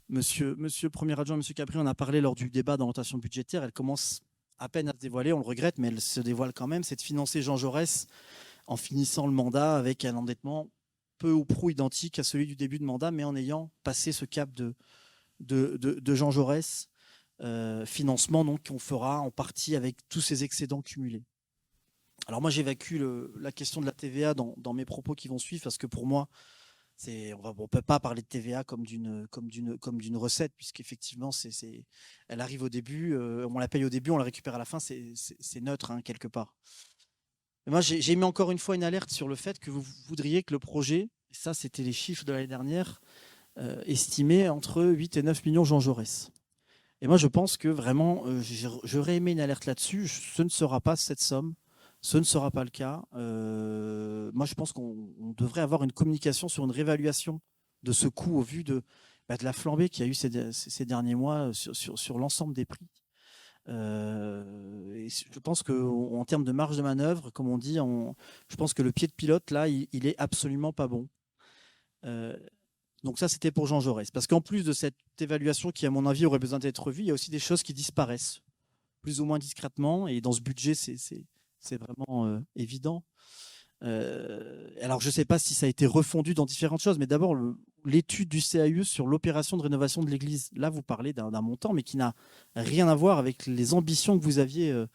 monsieur premier adjoint, monsieur Cabri, on a parlé lors du débat d'orientation budgétaire, elle commence à peine à se dévoiler, on le regrette, mais elle se dévoile quand même, c'est de financer Jean Jaurès en finissant le mandat avec un endettement peu ou prou identique à celui du début de mandat, mais en ayant passé ce cap de Jean Jaurès, financement donc qu'on fera en partie avec tous ces excédents cumulés. Alors moi j'évacue la question de la TVA dans mes propos qui vont suivre, parce que pour moi, on ne peut pas parler de TVA comme d'une recette, puisqu'effectivement, elle arrive au début, on la paye au début, on la récupère à la fin, c'est neutre quelque part. Et moi, j'ai mis encore une fois une alerte sur le fait que vous voudriez que le projet, et ça c'était les chiffres de l'année dernière, estimés entre 8 et 9 millions Jean Jaurès. Et moi, je pense que vraiment, j'aurais aimé une alerte là-dessus. Ce ne sera pas cette somme. Ce ne sera pas le cas. Moi, je pense qu'on devrait avoir une communication sur une réévaluation de ce coût au vu de la flambée qu'il y a eu ces derniers mois sur l'ensemble des prix. Et je pense qu'en termes de marge de manœuvre, comme on dit, je pense que le pied de pilote, là, il est absolument pas bon. Donc ça, c'était pour Jean Jaurès. Parce qu'en plus de cette évaluation qui, à mon avis, aurait besoin d'être revue, il y a aussi des choses qui disparaissent, plus ou moins discrètement. Et dans ce budget, c'est vraiment évident. Alors, je ne sais pas si ça a été refondu dans différentes choses, mais d'abord, l'étude du CAUE sur l'opération de rénovation de l'église. Là, vous parlez d'un montant, mais qui n'a rien à voir avec les ambitions que vous aviez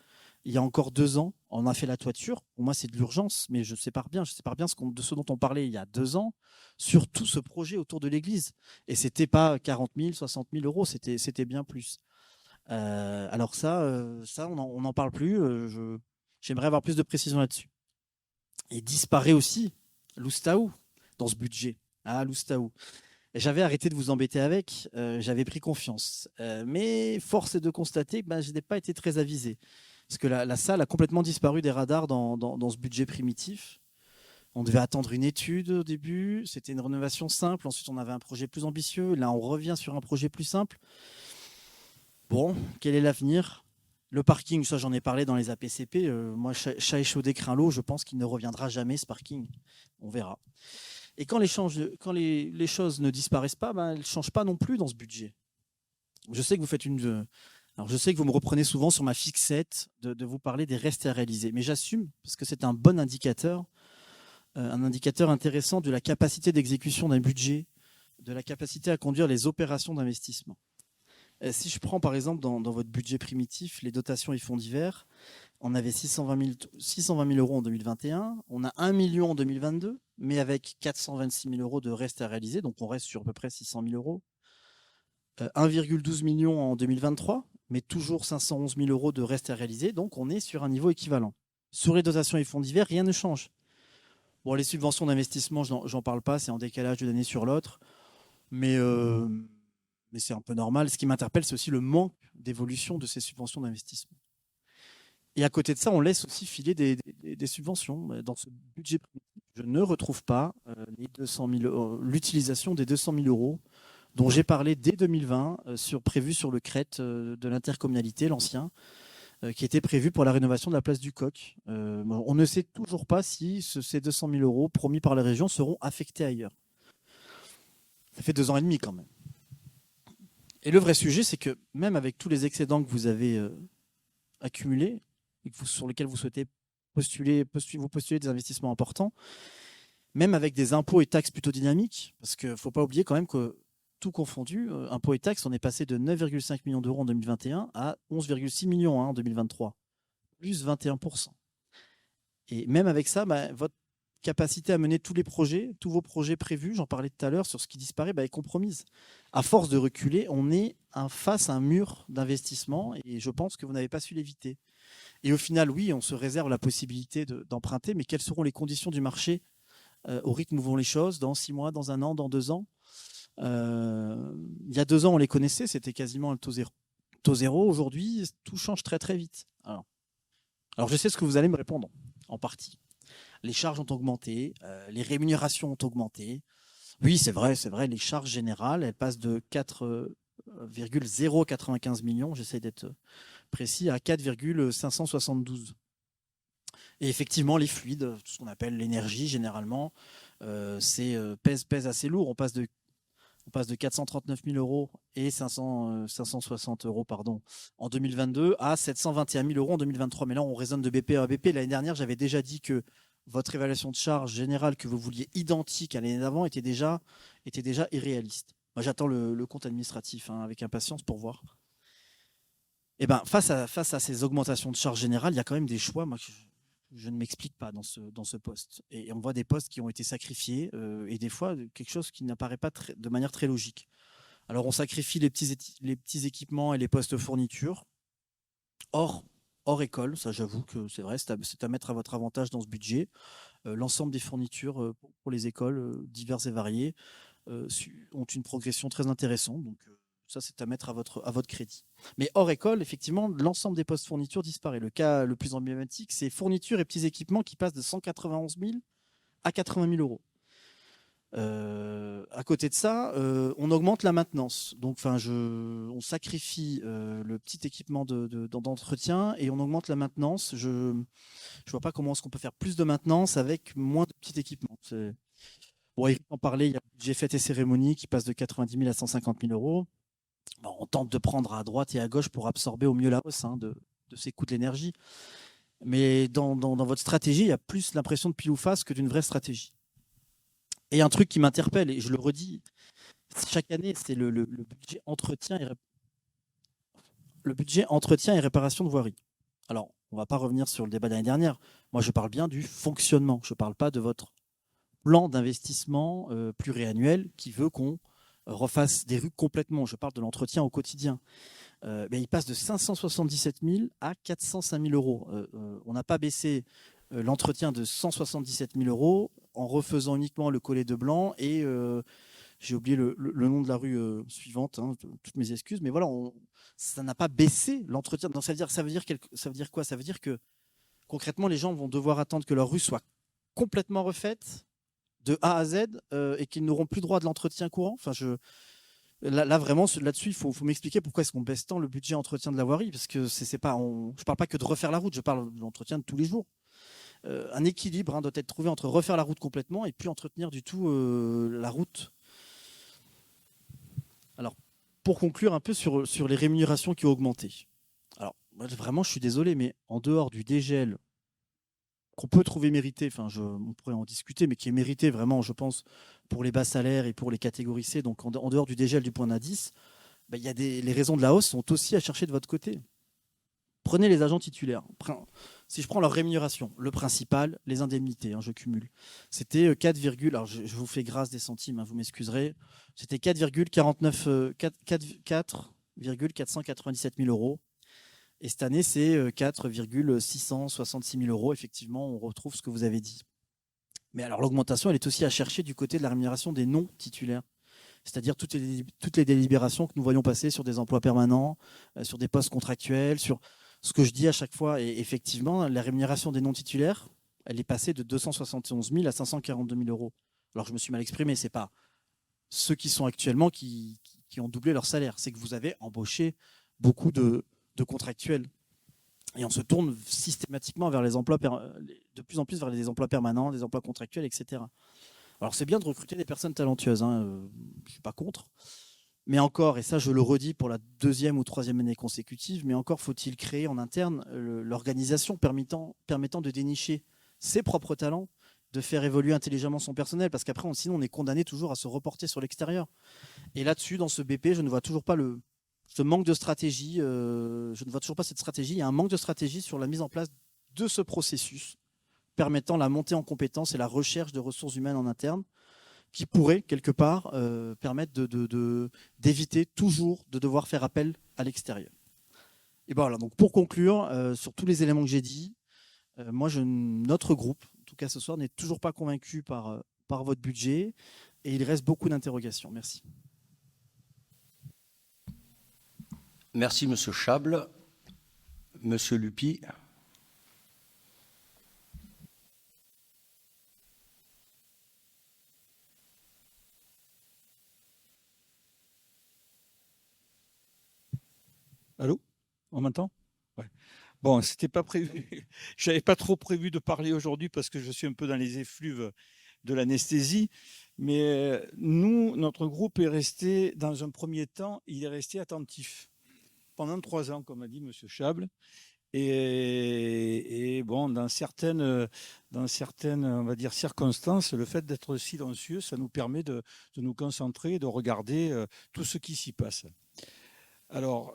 il y a encore 2 ans. On a fait la toiture. Pour moi, c'est de l'urgence, mais je sépare bien de ce dont on parlait il y a 2 ans sur tout ce projet autour de l'église. Et ce n'était pas 40 000, 60 000 euros, c'était bien plus. Alors ça, on n'en parle plus. J'aimerais avoir plus de précision là-dessus. Et disparaît aussi l'Oustaou dans ce budget. Ah, l'Oustaou. J'avais arrêté de vous embêter avec, j'avais pris confiance. Mais force est de constater que je n'ai pas été très avisé. Parce que la salle a complètement disparu des radars dans ce budget primitif. On devait attendre une étude au début, c'était une rénovation simple. Ensuite, on avait un projet plus ambitieux. Là, on revient sur un projet plus simple. Bon, quel est l'avenir ? Le parking, ça j'en ai parlé dans les APCP. Moi, chat échaudé craint l'eau, je pense qu'il ne reviendra jamais ce parking. On verra. Et quand les choses ne disparaissent pas, elles ne changent pas non plus dans ce budget. Je sais que vous faites alors je sais que vous me reprenez souvent sur ma fixette de vous parler des restes à réaliser. Mais j'assume, parce que c'est un bon indicateur, un indicateur intéressant de la capacité d'exécution d'un budget, de la capacité à conduire les opérations d'investissement. Si je prends par exemple dans votre budget primitif, les dotations et fonds divers, on avait 620 000 euros en 2021, on a 1 million en 2022, mais avec 426 000 euros de reste à réaliser, donc on reste sur à peu près 600 000 euros. 1,12 million en 2023, mais toujours 511 000 euros de reste à réaliser, donc on est sur un niveau équivalent. Sur les dotations et fonds divers, rien ne change. Bon, les subventions d'investissement, j'en parle pas, c'est en décalage d'une année sur l'autre, mais c'est un peu normal. Ce qui m'interpelle, c'est aussi le manque d'évolution de ces subventions d'investissement. Et à côté de ça, on laisse aussi filer des subventions. Dans ce budget, je ne retrouve pas l'utilisation des 200 000 euros dont j'ai parlé dès 2020, prévu sur le CRET de l'intercommunalité, l'ancien, qui était prévu pour la rénovation de la place du Coq. On ne sait toujours pas si ces 200 000 euros promis par la région seront affectés ailleurs. Ça fait 2 ans et demi quand même. Et le vrai sujet, c'est que même avec tous les excédents que vous avez accumulés, et sur lesquels vous souhaitez postuler des investissements importants, même avec des impôts et taxes plutôt dynamiques, parce qu'il ne faut pas oublier quand même que tout confondu, impôts et taxes, on est passé de 9,5 millions d'euros en 2021 à 11,6 millions en 2023, plus 21%. Et même avec ça, votre capacité à mener tous vos projets prévus, j'en parlais tout à l'heure, sur ce qui disparaît, est compromise. À force de reculer, on est face à un mur d'investissement et je pense que vous n'avez pas su l'éviter. Et au final, oui, on se réserve la possibilité d'emprunter, mais quelles seront les conditions du marché au rythme où vont les choses, dans 6 mois, dans 1 an, dans 2 ans ? Il y a 2 ans, on les connaissait, c'était quasiment le taux zéro. Aujourd'hui, tout change très très vite. Alors, je sais ce que vous allez me répondre, en partie. Les charges ont augmenté, les rémunérations ont augmenté. Oui, c'est vrai, les charges générales, elles passent de 4,095 millions, j'essaie d'être précis, à 4,572. Et effectivement, les fluides, tout ce qu'on appelle l'énergie généralement, pèse assez lourd. On passe de 439 000 euros et 560 euros en 2022 à 721 000 euros en 2023. Mais là, on raisonne de BP à BP. L'année dernière, j'avais déjà dit que votre évaluation de charge générale que vous vouliez identique à l'année d'avant était déjà irréaliste. Moi, j'attends le compte administratif avec impatience pour voir. Et face à ces augmentations de charges générales, il y a quand même des choix. Moi, je ne m'explique pas dans ce poste. Et on voit des postes qui ont été sacrifiés et des fois quelque chose qui n'apparaît pas de manière très logique. Alors on sacrifie les petits équipements et les postes fournitures hors école, ça j'avoue que c'est vrai, c'est à mettre à votre avantage dans ce budget. L'ensemble des fournitures pour les écoles diverses et variées ont une progression très intéressante. Donc Ça, c'est à mettre à votre crédit. Mais hors école, effectivement, l'ensemble des postes fournitures disparaît. Le cas le plus emblématique, c'est fournitures et petits équipements qui passent de 191 000 à 80 000 euros. À côté de ça, on augmente la maintenance. Donc, on sacrifie le petit équipement d'entretien et on augmente la maintenance. Je ne vois pas comment est-ce qu'on peut faire plus de maintenance avec moins de petits équipements. Bon, Eric en parlait, il y a le budget fêtes et cérémonies qui passe de 90 000 à 150 000 euros. Bon, on tente de prendre à droite et à gauche pour absorber au mieux la hausse de ces coûts de l'énergie. Mais dans votre stratégie, il y a plus l'impression de pile ou face que d'une vraie stratégie. Et un truc qui m'interpelle, et je le redis, chaque année, c'est le budget entretien et réparation de voirie. Alors, on ne va pas revenir sur le débat de l'année dernière. Moi, je parle bien du fonctionnement. Je ne parle pas de votre plan d'investissement pluriannuel qui veut qu'on refasse des rues complètement. Je parle de l'entretien au quotidien. Il passe de 577 000 à 405 000 euros. On n'a pas baissé l'entretien de 177 000 euros en refaisant uniquement le collet de blanc et j'ai oublié le nom de la rue suivante, toutes mes excuses, mais voilà, ça n'a pas baissé l'entretien. Donc ça veut dire quoi? Ça veut dire que concrètement, les gens vont devoir attendre que leur rue soit complètement refaite de A à Z et qu'ils n'auront plus droit de l'entretien courant. Là vraiment, là-dessus, il faut m'expliquer pourquoi est-ce qu'on baisse tant le budget entretien de la voirie, parce que je ne parle pas que de refaire la route, je parle de l'entretien de tous les jours. Un équilibre doit être trouvé entre refaire la route complètement et puis entretenir du tout la route. Alors, pour conclure un peu sur les rémunérations qui ont augmenté. Alors, moi, vraiment, je suis désolé, mais en dehors du dégel qu'on peut trouver mérité, on pourrait en discuter, mais qui est mérité vraiment, je pense, pour les bas salaires et pour les catégories C, donc en dehors du dégel du point d'indice, les raisons de la hausse sont aussi à chercher de votre côté. Prenez les agents titulaires. Si je prends leur rémunération, le principal, les indemnités, je cumule. C'était 4, alors je vous fais grâce des centimes, vous m'excuserez. C'était 4,497 000 euros. Et cette année, c'est 4,666 000 euros. Effectivement, on retrouve ce que vous avez dit. Mais alors, l'augmentation, elle est aussi à chercher du côté de la rémunération des non-titulaires. C'est-à-dire toutes les délibérations que nous voyons passer sur des emplois permanents, sur des postes contractuels, sur ce que je dis à chaque fois. Et effectivement, la rémunération des non-titulaires, elle est passée de 271 000 à 542 000 euros. Alors, je me suis mal exprimé, ce n'est pas ceux qui sont actuellement qui ont doublé leur salaire. C'est que vous avez embauché beaucoup de contractuels. Et on se tourne systématiquement vers les emplois, de plus en plus vers des emplois permanents, des emplois contractuels, etc. Alors, c'est bien de recruter des personnes talentueuses, je ne suis pas contre. Mais encore, et ça je le redis pour la 2e ou 3e année consécutive, mais encore faut-il créer en interne l'organisation permettant de dénicher ses propres talents, de faire évoluer intelligemment son personnel, parce qu'après, sinon on est condamné toujours à se reporter sur l'extérieur. Et là-dessus, dans ce BP, je ne vois toujours pas ce manque de stratégie, je ne vois toujours pas cette stratégie. Il y a un manque de stratégie sur la mise en place de ce processus permettant la montée en compétences et la recherche de ressources humaines en interne, qui pourrait, quelque part, permettre d'éviter toujours de devoir faire appel à l'extérieur. Et voilà, donc pour conclure, sur tous les éléments que j'ai dit, notre groupe, en tout cas ce soir, n'est toujours pas convaincu par votre budget et il reste beaucoup d'interrogations. Merci. Merci, Monsieur Chable. Monsieur Lupi. Allô? On m'entend? Ouais. Bon, c'était pas prévu. J'avais pas trop prévu de parler aujourd'hui parce que je suis un peu dans les effluves de l'anesthésie. Mais nous, notre groupe est resté, dans un premier temps, il est resté attentif pendant 3 ans, comme a dit Monsieur Chable. Et bon, dans certaines, on va dire, circonstances, le fait d'être silencieux, ça nous permet de nous concentrer, de regarder tout ce qui s'y passe. Alors,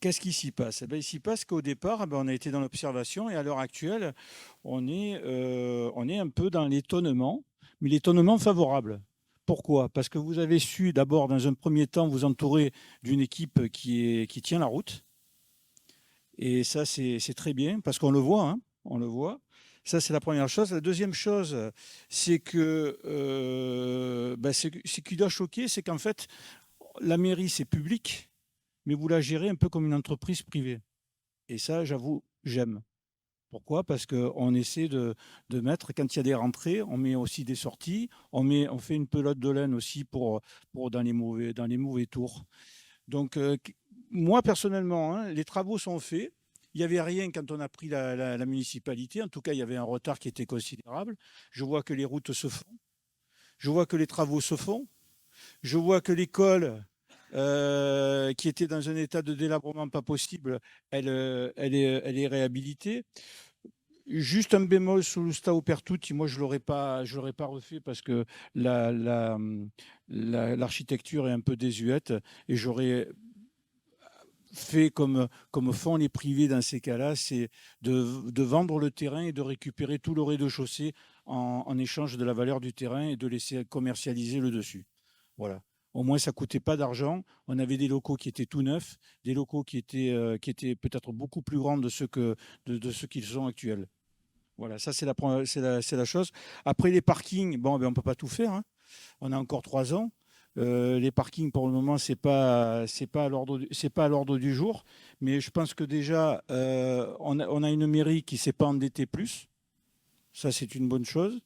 qu'est-ce qui s'y passe? Il s'y passe qu'au départ, on a été dans l'observation et à l'heure actuelle, on est un peu dans l'étonnement, mais l'étonnement favorable. Pourquoi? Parce que vous avez su d'abord, dans un premier temps, vous entourer d'une équipe qui tient la route. Et ça, c'est très bien, parce qu'on le voit, on le voit. Ça, c'est la première chose. La deuxième chose, c'est que ce qui doit choquer, c'est qu'en fait, la mairie, c'est public. mais vous la gérez un peu comme une entreprise privée. Et ça, j'avoue, j'aime. Pourquoi? Parce qu'on essaie de mettre, quand il y a des rentrées, on met aussi des sorties, on fait une pelote de laine aussi pour dans les mauvais tours. Donc, moi, personnellement, hein, les travaux sont faits. Il n'y avait rien quand on a pris la municipalité. En tout cas, il y avait un retard qui était considérable. Je vois que les routes se font. Je vois que les travaux se font. Je vois que l'école, qui était dans un état de délabrement pas possible, elle est réhabilitée. Juste un bémol sur le Stao Pertutti, moi je l'aurais pas refait parce que l'architecture est un peu désuète et j'aurais fait comme font les privés dans ces cas-là, c'est de vendre le terrain et de récupérer tout le rez-de-chaussée en échange de la valeur du terrain et de laisser commercialiser le dessus. Voilà. Au moins, ça coûtait pas d'argent. On avait des locaux qui étaient tout neufs, des locaux qui étaient peut-être beaucoup plus grands de ceux qu'ils sont actuels. Voilà, ça c'est la chose. Après les parkings, bon, ben, on peut pas tout faire, hein. On a encore 3 ans. Les parkings pour le moment c'est pas à l'ordre du jour. Mais je pense que déjà on a une mairie qui s'est pas endettée plus. Ça c'est une bonne chose.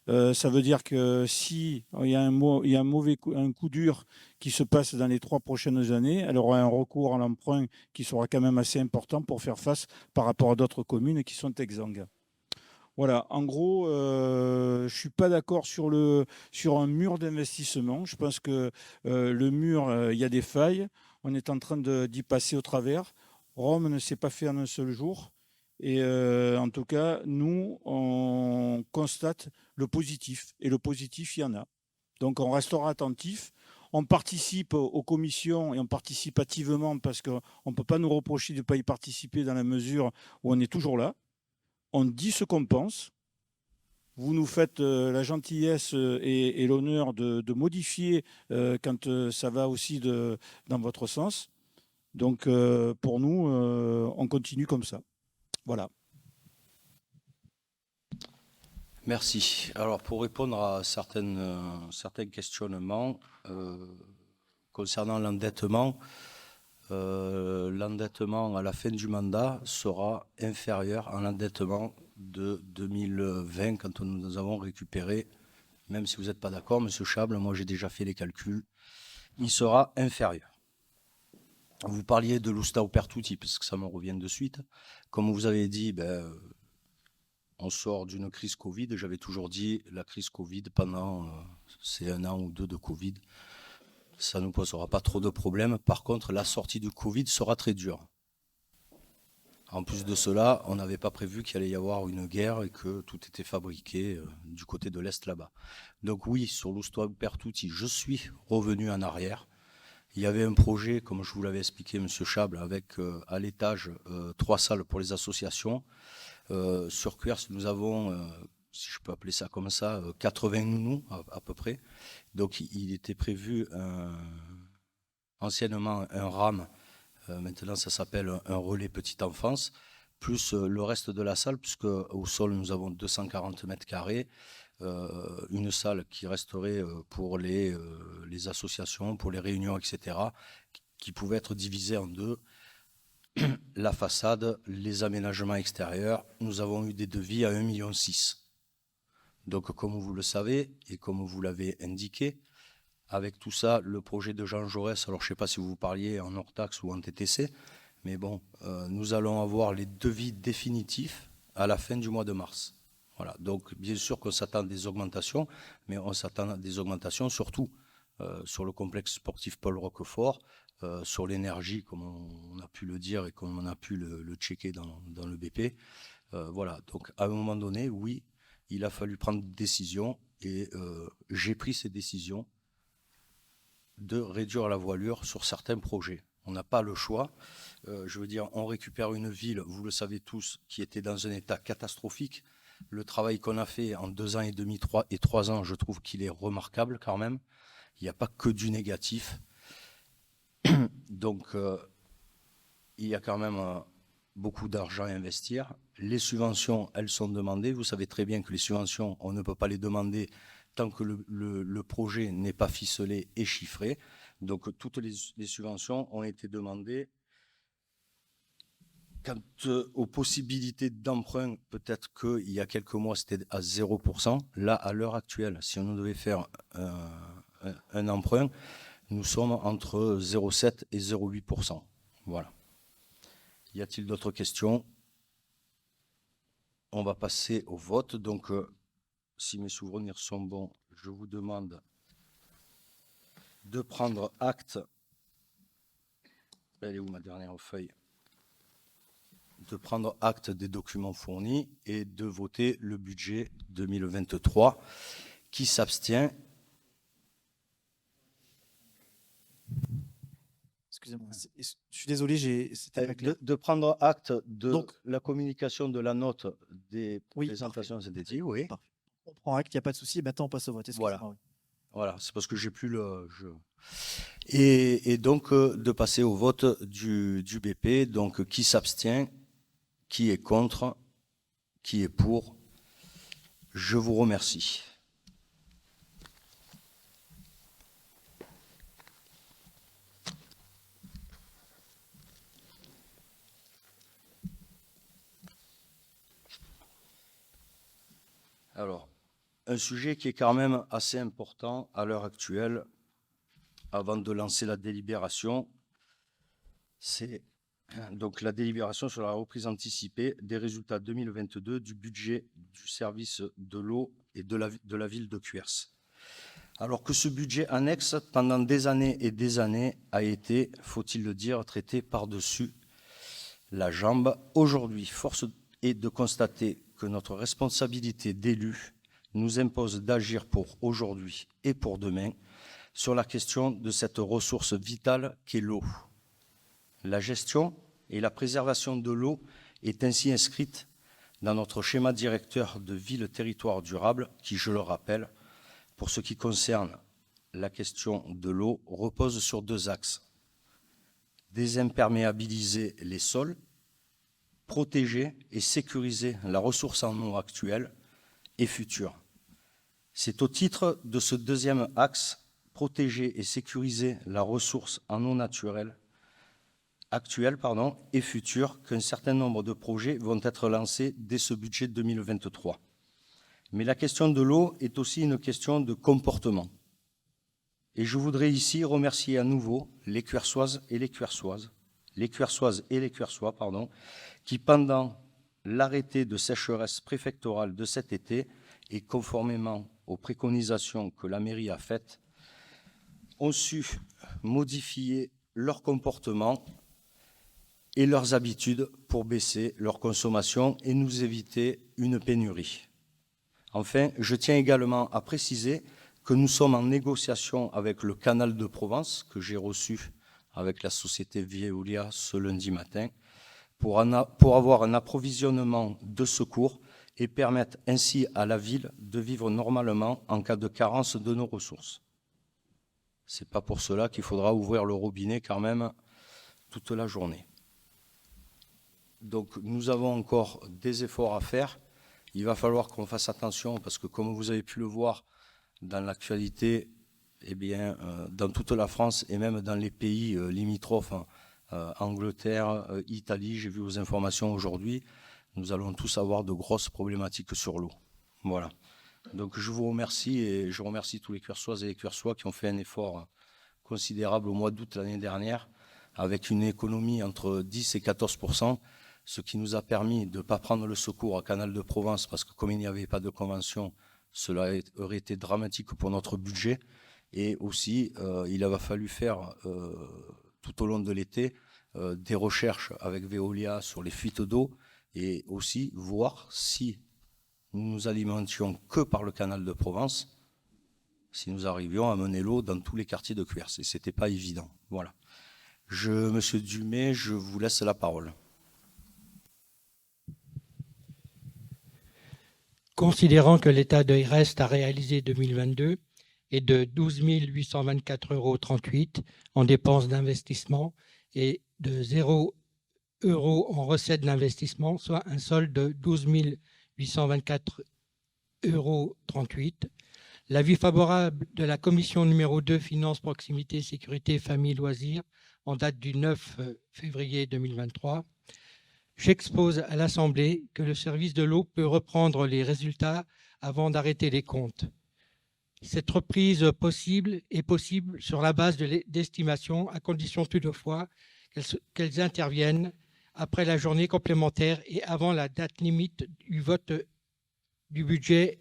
Ça veut dire que si il y a un coup dur qui se passe dans les 3 prochaines années, elle aura un recours à l'emprunt qui sera quand même assez important pour faire face par rapport à d'autres communes qui sont exsangues. Voilà, en gros, je ne suis pas d'accord sur un mur d'investissement. Je pense que le mur, il y a des failles. On est en train d'y passer au travers. Rome ne s'est pas fait en un seul jour. Et en tout cas, nous, on constate le positif. Et le positif, il y en a. Donc, on restera attentif. On participe aux commissions et on participe activement parce qu'on ne peut pas nous reprocher de ne pas y participer dans la mesure où on est toujours là. On dit ce qu'on pense. Vous nous faites la gentillesse et l'honneur de modifier quand ça va aussi dans votre sens. Donc, pour nous, on continue comme ça. Voilà. Merci. Alors, pour répondre à certains questionnements concernant l'endettement, l'endettement à la fin du mandat sera inférieur à l'endettement de 2020 quand nous avons récupéré, même si vous n'êtes pas d'accord, Monsieur Chable, moi j'ai déjà fait les calculs, il sera inférieur. Vous parliez de l'Ustao Pertutti, parce que ça me revient de suite. Comme vous avez dit, on sort d'une crise Covid. J'avais toujours dit la crise Covid pendant ces 1 an ou 2 de Covid, ça ne nous posera pas trop de problèmes. Par contre, la sortie du Covid sera très dure. En plus de cela, on n'avait pas prévu qu'il allait y avoir une guerre et que tout était fabriqué du côté de l'Est là-bas. Donc oui, sur l'Ustao Pertutti, je suis revenu en arrière. Il y avait un projet, comme je vous l'avais expliqué, Monsieur Chable, avec à l'étage 3 salles pour les associations. Sur Cuers, nous avons, si je peux appeler ça comme ça, 80 nounous à peu près. Donc il était prévu anciennement un RAM, maintenant ça s'appelle un relais petite enfance, plus le reste de la salle, puisque au sol nous avons 240 mètres carrés, une salle qui resterait pour les associations, pour les réunions, etc., qui pouvait être divisée en 2. La façade, les aménagements extérieurs, nous avons eu des devis à 1,6 million. Donc comme vous le savez et comme vous l'avez indiqué, avec tout ça, le projet de Jean Jaurès, alors je ne sais pas si vous parliez en hors taxe ou en TTC, mais bon, nous allons avoir les devis définitifs à la fin du mois de mars. Voilà, donc bien sûr qu'on s'attend à des augmentations, mais on s'attend à des augmentations surtout sur le complexe sportif Paul Roquefort, sur l'énergie, comme on a pu le dire et comme on a pu le checker dans le BP. Voilà, donc à un moment donné, oui, il a fallu prendre des décisions et j'ai pris ces décisions de réduire la voilure sur certains projets. On n'a pas le choix. Je veux dire, on récupère une ville, vous le savez tous, qui était dans un état catastrophique. Le travail qu'on a fait en 2 ans et demi, 3 ans, je trouve qu'il est remarquable quand même. Il n'y a pas que du négatif. Donc, il y a quand même beaucoup d'argent à investir. Les subventions, elles sont demandées. Vous savez très bien que les subventions, on ne peut pas les demander tant que le projet n'est pas ficelé et chiffré. Donc, toutes les subventions ont été demandées. Quant aux possibilités d'emprunt, peut-être qu'il y a quelques mois, c'était à 0%. Là, à l'heure actuelle, si on devait faire un emprunt, nous sommes entre 0,7 et 0,8%. Voilà. Y a-t-il d'autres questions? On va passer au vote. Donc, si mes souvenirs sont bons, je vous demande de prendre acte. Elle est où ma dernière feuille? De prendre acte des documents fournis et de voter le budget 2023. Qui s'abstient? Excusez-moi, je suis désolé, c'était pas clair. De prendre acte de Donc, la communication de la note des présentations synthétiques. Oui. Parfait. On prend acte, il n'y a pas de souci. Maintenant, on passe au vote. Voilà. Oui. Voilà, c'est parce que j'ai plus le jeu. Et donc, de passer au vote du BP. Donc, qui s'abstient? Qui est contre? Qui est pour? Je vous remercie. Alors, un sujet qui est quand même assez important à l'heure actuelle, avant de lancer la délibération, c'est donc la délibération sur la reprise anticipée des résultats 2022 du budget du service de l'eau et de la ville de Cuers. Alors que ce budget annexe, pendant des années et des années, a été, faut-il le dire, traité par-dessus la jambe. Aujourd'hui, force est de constater que notre responsabilité d'élu nous impose d'agir pour aujourd'hui et pour demain sur la question de cette ressource vitale qu'est l'eau. La gestion et la préservation de l'eau est ainsi inscrite dans notre schéma directeur de ville-territoire durable qui, je le rappelle, pour ce qui concerne la question de l'eau, repose sur deux axes. Désimperméabiliser les sols, protéger et sécuriser la ressource en eau actuelle et future. C'est au titre de ce deuxième axe, protéger et sécuriser la ressource en eau naturelle actuelle et future, qu'un certain nombre de projets vont être lancés dès ce budget 2023. Mais la question de l'eau est aussi une question de comportement. Et je voudrais ici remercier à nouveau les Cuersoises et les Cuersois, qui pendant l'arrêté de sécheresse préfectorale de cet été et conformément aux préconisations que la mairie a faites, ont su modifier leur comportement et leurs habitudes pour baisser leur consommation et nous éviter une pénurie. Enfin, je tiens également à préciser que nous sommes en négociation avec le Canal de Provence, que j'ai reçu avec la société Veolia ce lundi matin, pour avoir un approvisionnement de secours et permettre ainsi à la ville de vivre normalement en cas de carence de nos ressources. Ce n'est pas pour cela qu'il faudra ouvrir le robinet quand même toute la journée. Donc nous avons encore des efforts à faire. Il va falloir qu'on fasse attention parce que comme vous avez pu le voir dans l'actualité, eh bien, dans toute la France et même dans les pays limitrophes, Angleterre, Italie, j'ai vu vos informations aujourd'hui, nous allons tous avoir de grosses problématiques sur l'eau. Voilà. Donc je vous remercie et je remercie tous les Cuersoises et les Cuersois qui ont fait un effort considérable au mois d'août l'année dernière avec une économie entre 10 et 14%, ce qui nous a permis de ne pas prendre le secours à Canal de Provence parce que comme il n'y avait pas de convention, cela aurait été dramatique pour notre budget. Et aussi, il a fallu faire tout au long de l'été des recherches avec Veolia sur les fuites d'eau et aussi voir si nous nous alimentions que par le Canal de Provence, si nous arrivions à mener l'eau dans tous les quartiers de Cuers. Et ce n'était pas évident. Voilà. Monsieur Dumay, je vous laisse la parole. Considérant que l'état de reste à réaliser 2022 est de 12 824,38 € en dépenses d'investissement et de 0 € en recettes d'investissement, soit un solde de 12 824,38 €, L'avis favorable de la commission numéro 2, Finances, Proximité, Sécurité, Famille, Loisirs, en date du 9 février 2023. J'expose à l'Assemblée que le service de l'eau peut reprendre les résultats avant d'arrêter les comptes. Cette reprise est possible sur la base d'estimations, à condition toutefois qu'elles interviennent après la journée complémentaire et avant la date limite du vote du budget.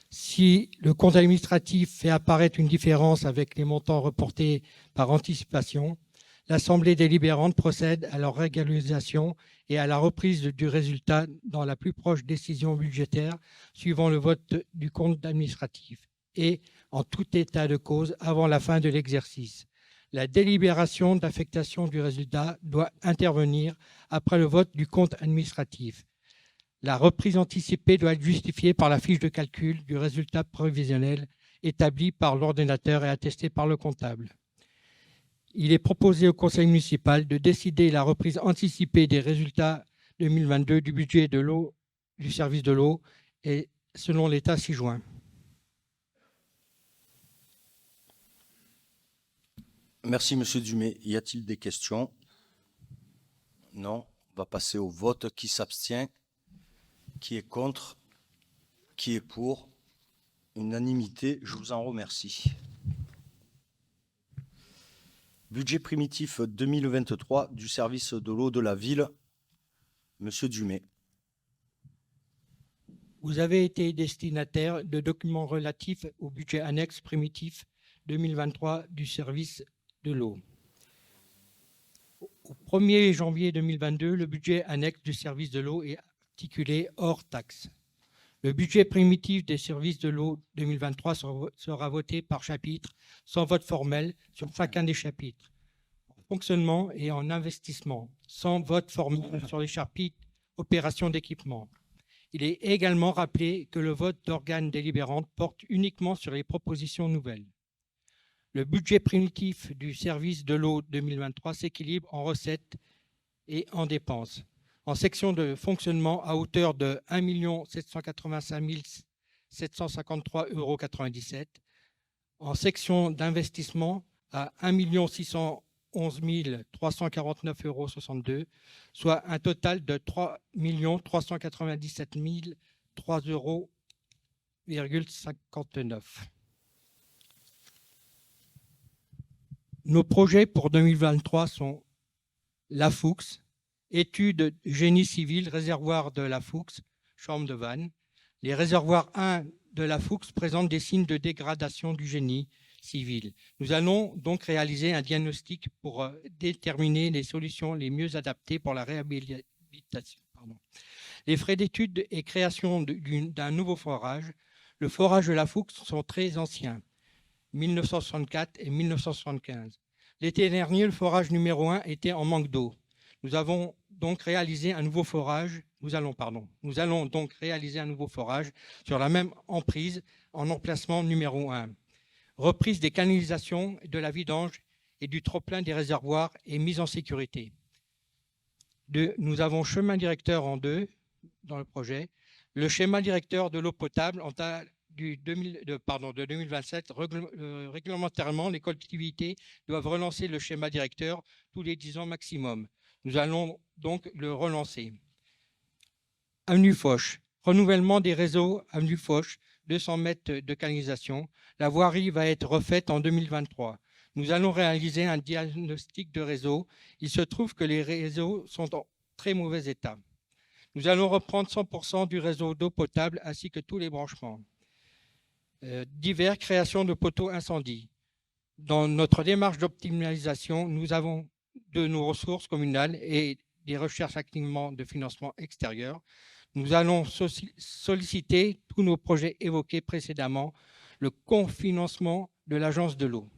Si le compte administratif fait apparaître une différence avec les montants reportés par anticipation, l'Assemblée délibérante procède à leur régularisation et à la reprise du résultat dans la plus proche décision budgétaire suivant le vote du compte administratif et en tout état de cause avant la fin de l'exercice. La délibération d'affectation du résultat doit intervenir après le vote du compte administratif. La reprise anticipée doit être justifiée par la fiche de calcul du résultat prévisionnel établie par l'ordonnateur et attestée par le comptable. Il est proposé au conseil municipal de décider la reprise anticipée des résultats 2022 du budget de l'eau, du service de l'eau, et selon l'État ci-joint. Merci, Monsieur Dumay. Y a-t-il des questions? Non. On va passer au vote. Qui s'abstient? Qui est contre? Qui est pour? Unanimité, je vous en remercie. Budget primitif 2023 du service de l'eau de la ville. Monsieur Dumay. Vous avez été destinataire de documents relatifs au budget annexe primitif 2023 du service de l'eau. Au 1er janvier 2022, le budget annexe du service de l'eau est articulé hors taxe. Le budget primitif des services de l'eau 2023 sera voté par chapitre, sans vote formel sur chacun des chapitres. En fonctionnement et en investissement, sans vote formel sur les chapitres opérations d'équipement. Il est également rappelé que le vote d'organes délibérants porte uniquement sur les propositions nouvelles. Le budget primitif du service de l'eau 2023 s'équilibre en recettes et en dépenses. En section de fonctionnement à hauteur de 1 785 753,97 €, en section d'investissement à 1 611 349,62 €, soit un total de 3 397 003,59 €. Nos projets pour 2023 sont la Fuchs, études génie civil, réservoir de la Fuchs, chambre de vanne. Les réservoirs 1 de la Fuchs présentent des signes de dégradation du génie civil. Nous allons donc réaliser un diagnostic pour déterminer les solutions les mieux adaptées pour la réhabilitation. Les frais d'études et création d'un nouveau forage. Le forage de la Fuchs sont très anciens, 1964 et 1975. L'été dernier, le forage numéro 1 était en manque d'eau. Nous allons donc réaliser un nouveau forage sur la même emprise en emplacement numéro 1. Reprise des canalisations, de la vidange et du trop-plein des réservoirs et mise en sécurité. Nous avons chemin directeur en 2 dans le projet. Le schéma directeur de l'eau potable en date de 2027, réglementairement, les collectivités doivent relancer le schéma directeur tous les 10 ans maximum. Nous allons donc le relancer. Avenue Foch, renouvellement des réseaux Avenue Foch, 200 mètres de canalisation. La voirie va être refaite en 2023. Nous allons réaliser un diagnostic de réseau. Il se trouve que les réseaux sont en très mauvais état. Nous allons reprendre 100% du réseau d'eau potable ainsi que tous les branchements. Divers, création de poteaux incendie. Dans notre démarche d'optimalisation, nous avons de nos ressources communales et des recherches activement de financement extérieur. Nous allons solliciter tous nos projets évoqués précédemment, le cofinancement de l'Agence de l'eau.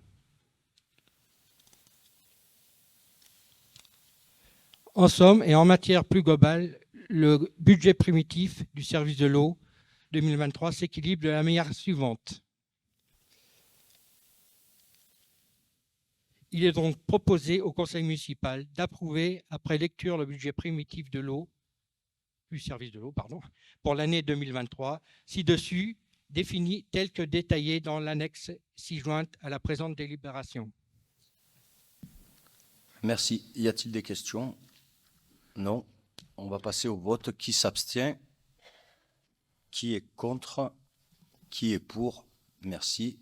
En somme, et en matière plus globale, le budget primitif du service de l'eau 2023 s'équilibre de la manière suivante. Il est donc proposé au conseil municipal d'approuver, après lecture, le budget primitif de l'eau, du service de l'eau, pour l'année 2023. Ci-dessus, définis tels que détaillés dans l'annexe ci-jointe à la présente délibération. Merci. Y a-t-il des questions? Non. On va passer au vote. Qui s'abstient? Qui est contre? Qui est pour? Merci.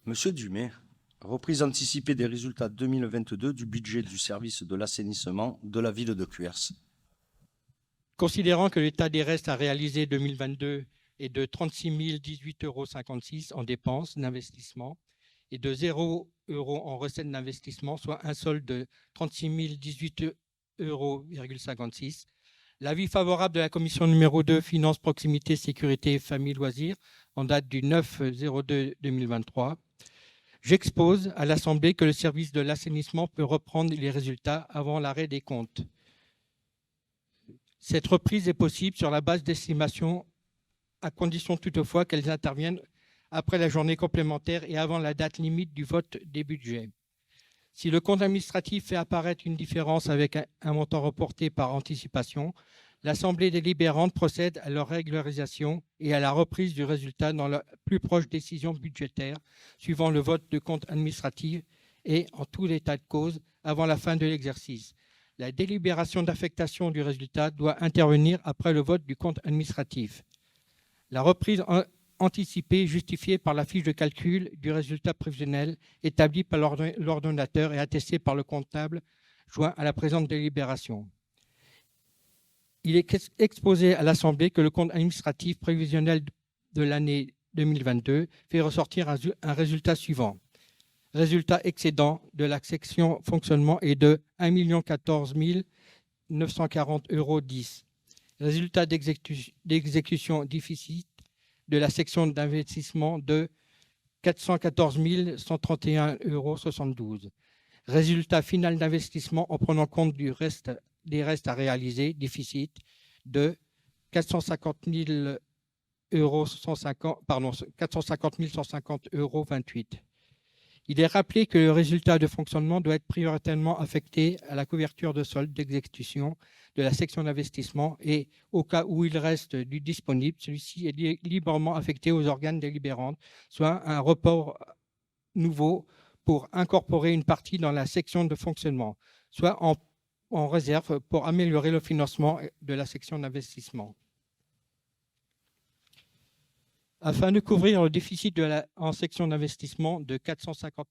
Monsieur Dumay, reprise anticipée des résultats 2022 du budget du service de l'assainissement de la ville de Cuers. Considérant que l'état des restes à réaliser 2022 est de 36 018,56 € en dépenses d'investissement et de 0 € en recettes d'investissement, soit un solde de 36 018,56 €, l'avis favorable de la commission numéro 2, Finances, Proximité, Sécurité, Famille, Loisirs, en date du 9/02/2023, j'expose à l'Assemblée que le service de l'assainissement peut reprendre les résultats avant l'arrêt des comptes. Cette reprise est possible sur la base d'estimations, à condition toutefois qu'elles interviennent après la journée complémentaire et avant la date limite du vote des budgets. Si le compte administratif fait apparaître une différence avec un montant reporté par anticipation, l'Assemblée délibérante procède à leur régularisation et à la reprise du résultat dans la plus proche décision budgétaire, suivant le vote de compte administratif et, en tout état de cause, avant la fin de l'exercice. La délibération d'affectation du résultat doit intervenir après le vote du compte administratif. La reprise anticipée est justifiée par la fiche de calcul du résultat prévisionnel établie par l'ordonnateur et attestée par le comptable joint à la présente délibération. Il est exposé à l'Assemblée que le compte administratif prévisionnel de l'année 2022 fait ressortir un résultat suivant. Résultat excédent de la section fonctionnement est de 1 014 940,10 €. Résultat d'exécution déficit de la section d'investissement de 414 131,72 €. Résultat final d'investissement en prenant compte des restes à réaliser, déficit de 450 150,28 €. Il est rappelé que le résultat de fonctionnement doit être prioritairement affecté à la couverture de solde d'exécution de la section d'investissement et, au cas où il reste du disponible, celui-ci est librement affecté aux organes délibérants, soit un report nouveau pour incorporer une partie dans la section de fonctionnement, soit en réserve pour améliorer le financement de la section d'investissement. Afin de couvrir le déficit en section d'investissement de 450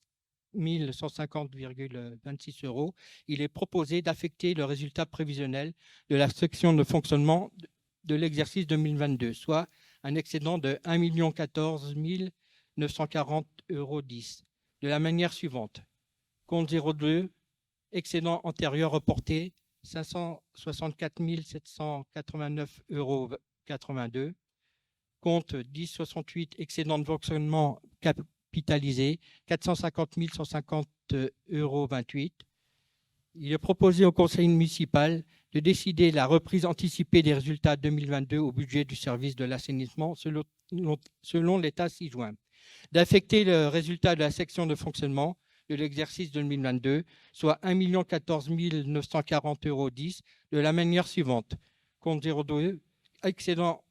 150,26 €, il est proposé d'affecter le résultat prévisionnel de la section de fonctionnement de l'exercice 2022, soit un excédent de 1 014 940,10 € de la manière suivante. Compte 02, excédent antérieur reporté, 564 789,82 €. Compte 1068, excédent de fonctionnement capitalisé, 450 150,28 €. Il est proposé au conseil municipal de décider la reprise anticipée des résultats 2022 au budget du service de l'assainissement selon l'état ci-joint, d'affecter le résultat de la section de fonctionnement de l'exercice 2022, soit 1 014 940,10 € de la manière suivante. Compte 02, excédent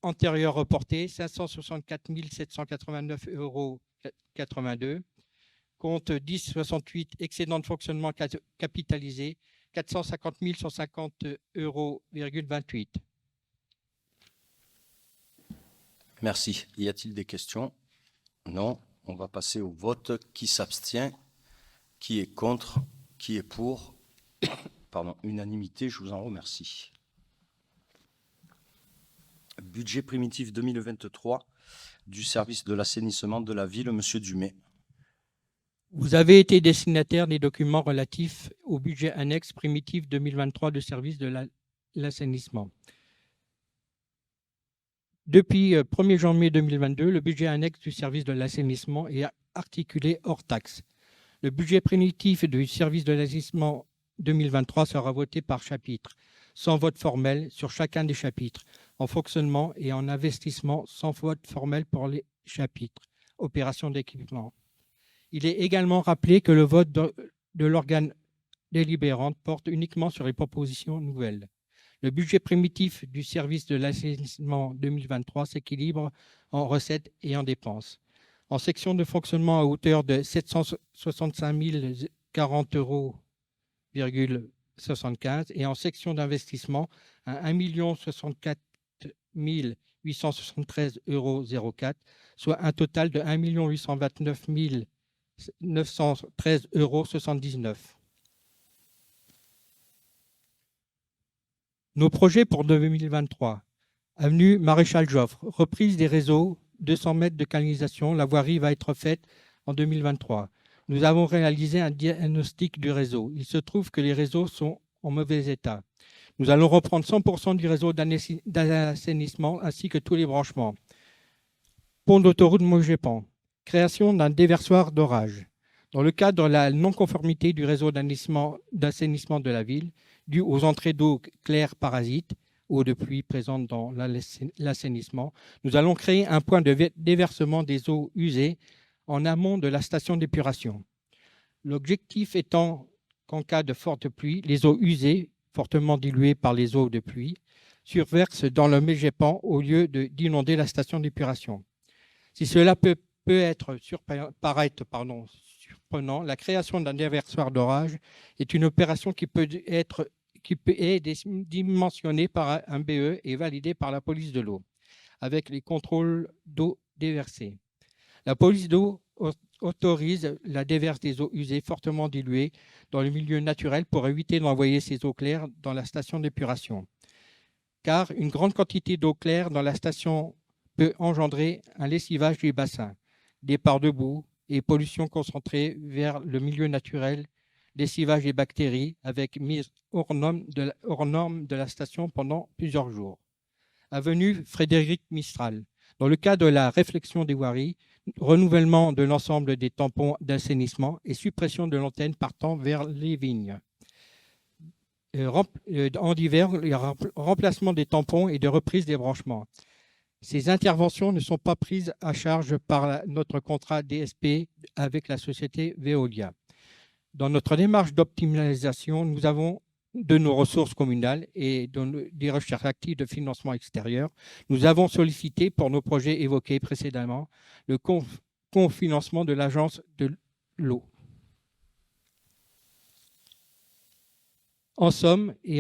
antérieur reporté, 564 789,82 €. Compte 1068, excédent de fonctionnement capitalisé, 450 150,28 €. Merci. Y a-t-il des questions? Non. On va passer au vote. Qui s'abstient? Qui est contre? Qui est pour? Pardon, unanimité, je vous en remercie. Budget primitif 2023 du service de l'assainissement de la ville, Monsieur Dumay. Vous avez été destinataire des documents relatifs au budget annexe primitif 2023 du service de l'assainissement. Depuis 1er janvier 2022, le budget annexe du service de l'assainissement est articulé hors taxe. Le budget primitif du service de l'assainissement 2023 sera voté par chapitre, sans vote formel sur chacun des chapitres, en fonctionnement et en investissement, sans vote formel pour les chapitres, opérations d'équipement. Il est également rappelé que le vote de l'organe délibérant porte uniquement sur les propositions nouvelles. Le budget primitif du service de l'assainissement 2023 s'équilibre en recettes et en dépenses. En section de fonctionnement à hauteur de 765 040 euros, 75, et en section d'investissement à 1 064 873,04 euros, soit un total de 1 829 913,79 euros. Nos projets pour 2023. Avenue Maréchal Joffre, reprise des réseaux, 200 mètres de canalisation. La voirie va être faite en 2023. Nous avons réalisé un diagnostic du réseau. Il se trouve que les réseaux sont en mauvais état. Nous allons reprendre 100% du réseau d'assainissement ainsi que tous les branchements. Pont d'autoroute Montgepan. Création d'un déversoir d'orage. Dans le cadre de la non-conformité du réseau d'assainissement de la ville, dû aux entrées d'eau claires parasites, eau de pluie présente dans l'assainissement, nous allons créer un point de déversement des eaux usées en amont de la station d'épuration. L'objectif étant qu'en cas de forte pluie, les eaux usées, fortement diluées par les eaux de pluie, surversent dans le Montgepan au lieu d'inonder la station d'épuration. Si cela peut paraître surprenant, la création d'un déversoir d'orage est une opération qui est dimensionnée par un BE et validée par la police de l'eau, avec les contrôles d'eau déversée. La police d'eau autorise la déverse des eaux usées fortement diluées dans le milieu naturel pour éviter d'envoyer ces eaux claires dans la station d'épuration. Car une grande quantité d'eau claire dans la station peut engendrer un lessivage du bassin, départ de boue et pollution concentrée vers le milieu naturel, lessivage des bactéries avec mise hors norme de la station pendant plusieurs jours. Avenue Frédéric Mistral. Dans le cadre de la réflexion des voiries, renouvellement de l'ensemble des tampons d'assainissement et suppression de l'antenne partant vers les vignes. En hiver, remplacement des tampons et de reprise des branchements. Ces interventions ne sont pas prises à charge par notre contrat DSP avec la société Veolia. Dans notre démarche d'optimisation, nous avons de nos ressources communales et des recherches actives de financement extérieur, nous avons sollicité pour nos projets évoqués précédemment le cofinancement de l'Agence de l'eau. En somme, et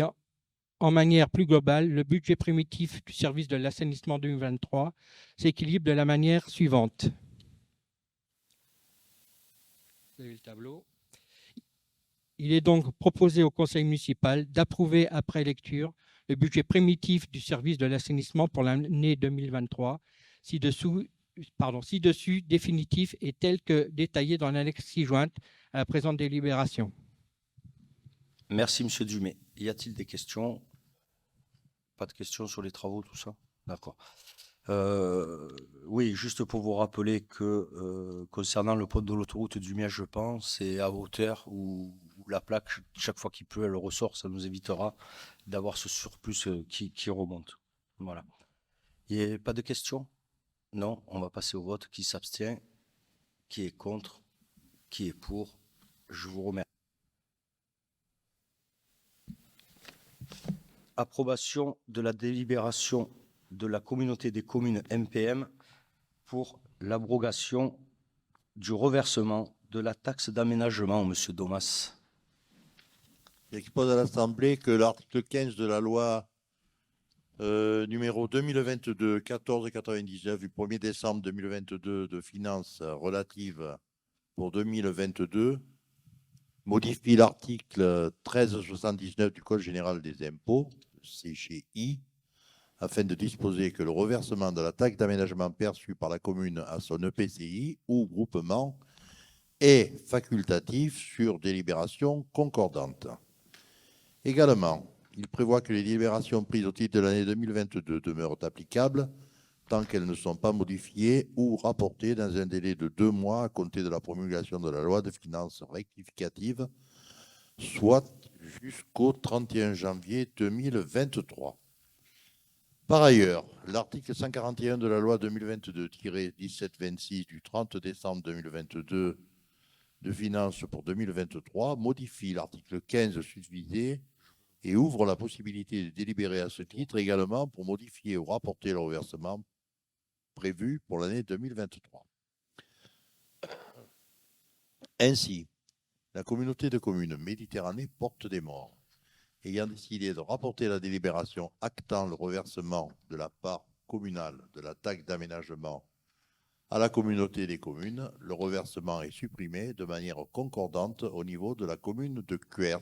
en manière plus globale, le budget primitif du service de l'assainissement 2023 s'équilibre de la manière suivante. Vous avez le tableau. Il est donc proposé au conseil municipal d'approuver après lecture le budget primitif du service de l'assainissement pour l'année 2023, ci-dessus définitif et tel que détaillé dans l'annexe ci-jointe à la présente délibération. Merci, M. Dumay. Y a-t-il des questions? Pas de questions sur les travaux, tout ça? D'accord. Oui, juste pour vous rappeler que concernant le pont de l'autoroute du Miège, je pense, c'est à hauteur où la plaque, chaque fois qu'il pleut, elle ressort. Ça nous évitera d'avoir ce surplus qui remonte. Voilà. Il n'y a pas de questions? Non, on va passer au vote. Qui s'abstient? Qui est contre? Qui est pour? Je vous remercie. Approbation de la délibération de la communauté des communes MPM pour l'abrogation du reversement de la taxe d'aménagement, Monsieur Domas. J'expose à l'Assemblée que l'article 15 de la loi numéro 2022-1499 du 1er décembre 2022 de finances relatives pour 2022 modifie l'article 1379 du Code général des impôts, CGI, afin de disposer que le reversement de la taxe d'aménagement perçue par la commune à son EPCI ou groupement est facultatif sur délibération concordante. Également, il prévoit que les délibérations prises au titre de l'année 2022 demeurent applicables tant qu'elles ne sont pas modifiées ou rapportées dans un délai de 2 mois à compter de la promulgation de la loi de finances rectificative, soit jusqu'au 31 janvier 2023. Par ailleurs, l'article 141 de la loi 2022-1726 du 30 décembre 2022 de finances pour 2023 modifie l'article 15 susvisé et ouvre la possibilité de délibérer à ce titre également pour modifier ou rapporter le reversement prévu pour l'année 2023. Ainsi, la communauté de communes Méditerranée Porte des Morts, ayant décidé de rapporter la délibération actant le reversement de la part communale de la taxe d'aménagement à la communauté des communes, le reversement est supprimé de manière concordante au niveau de la commune de Cuers.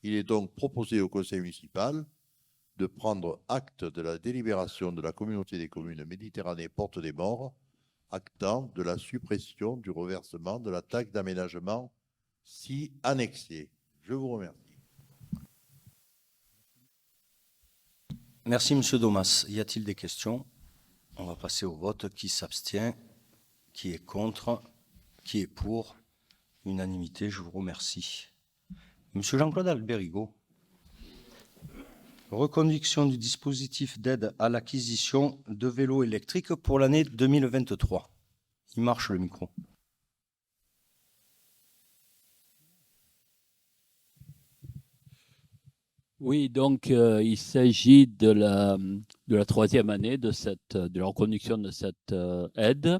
Il est donc proposé au conseil municipal de prendre acte de la délibération de la communauté des communes Méditerranée Porte des Morts, actant de la suppression du reversement de la taxe d'aménagement si annexée. Je vous remercie. Merci, Monsieur Domas. Y a-t-il des questions? On va passer au vote. Qui s'abstient? Qui est contre? Qui est pour? Unanimité, je vous remercie. Monsieur Jean-Claude Albérigot. Reconduction du dispositif d'aide à l'acquisition de vélos électriques pour l'année 2023. Il marche le micro. Oui, donc il s'agit de la troisième année de la reconduction de cette aide.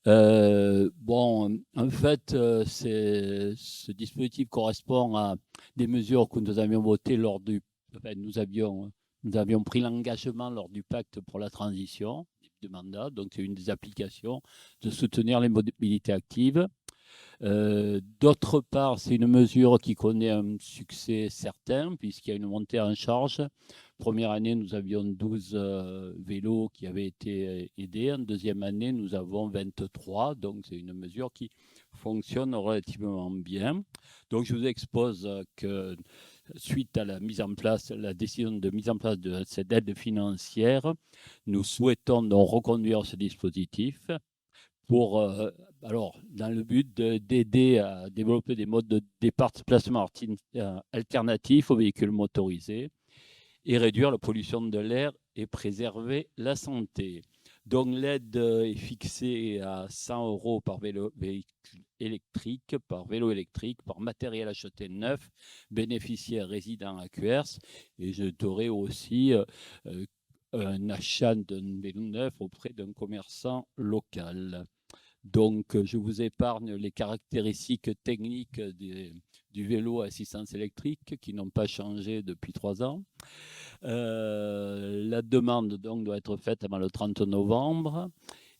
Bon, en fait, ce dispositif correspond à des mesures que nous avions votées lors du... Enfin, nous avions pris l'engagement lors du pacte pour la transition du mandat. Donc, c'est une des applications de soutenir les mobilités actives. D'autre part, c'est une mesure qui connaît un succès certain puisqu'il y a une montée en charge. Première année, nous avions 12 vélos qui avaient été aidés. En deuxième année, nous avons 23. Donc, c'est une mesure qui fonctionne relativement bien. Donc, je vous expose que suite à la décision de mise en place de cette aide financière, nous souhaitons donc reconduire ce dispositif pour, dans le but d'aider à développer des modes de déplacement alternatifs aux véhicules motorisés et réduire la pollution de l'air et préserver la santé. Donc l'aide est fixée à 100 € par vélo électrique, par matériel acheté neuf, bénéficiaire résidant à Cuers. Et je donnerai aussi un achat d'un vélo neuf auprès d'un commerçant local. Donc, je vous épargne les caractéristiques techniques du vélo à assistance électrique qui n'ont pas changé depuis 3 ans. La demande donc, doit être faite avant le 30 novembre.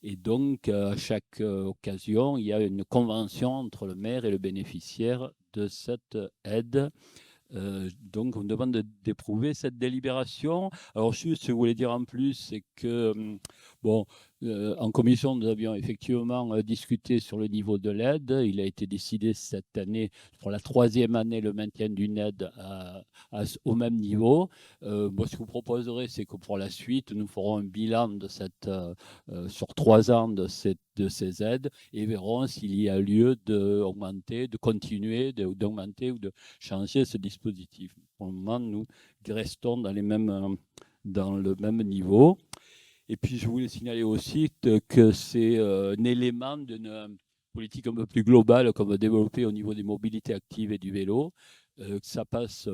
Et donc, à chaque occasion, il y a une convention entre le maire et le bénéficiaire de cette aide. Donc, on demande d'éprouver cette délibération. Alors, juste, ce que je voulais dire en plus, c'est que, bon, en commission, nous avions effectivement discuté sur le niveau de l'aide. Il a été décidé cette année, pour la 3e année, le maintien d'une aide au même niveau. Moi, ce que je vous proposerai, c'est que pour la suite, nous ferons un bilan de sur 3 ans de ces aides et verrons s'il y a lieu d'augmenter, de continuer, d'augmenter ou de changer ce dispositif. Pour le moment, nous restons dans le même niveau. Et puis, je voulais signaler aussi que c'est un élément d'une politique un peu plus globale qu'on veut développer au niveau des mobilités actives et du vélo. Ça passe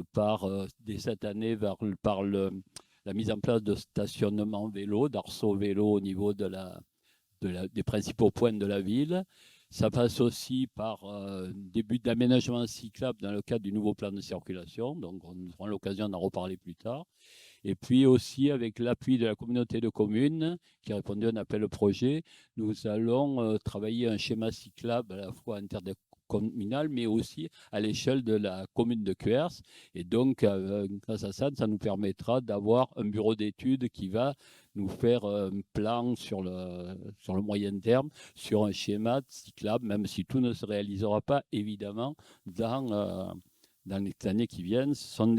dès cette année, par la mise en place de stationnements vélo, d'arceaux vélo au niveau des principaux points de la ville. Ça passe aussi par début d'aménagement cyclable dans le cadre du nouveau plan de circulation. Donc, on aura l'occasion d'en reparler plus tard. Et puis aussi, avec l'appui de la communauté de communes qui a répondu à un appel au projet, nous allons travailler un schéma cyclable à la fois intercommunal, mais aussi à l'échelle de la commune de Cuers. Et donc, grâce à ça, ça nous permettra d'avoir un bureau d'études qui va nous faire un plan sur le moyen terme, sur un schéma cyclable, même si tout ne se réalisera pas, évidemment, dans les années qui viennent. Ce sont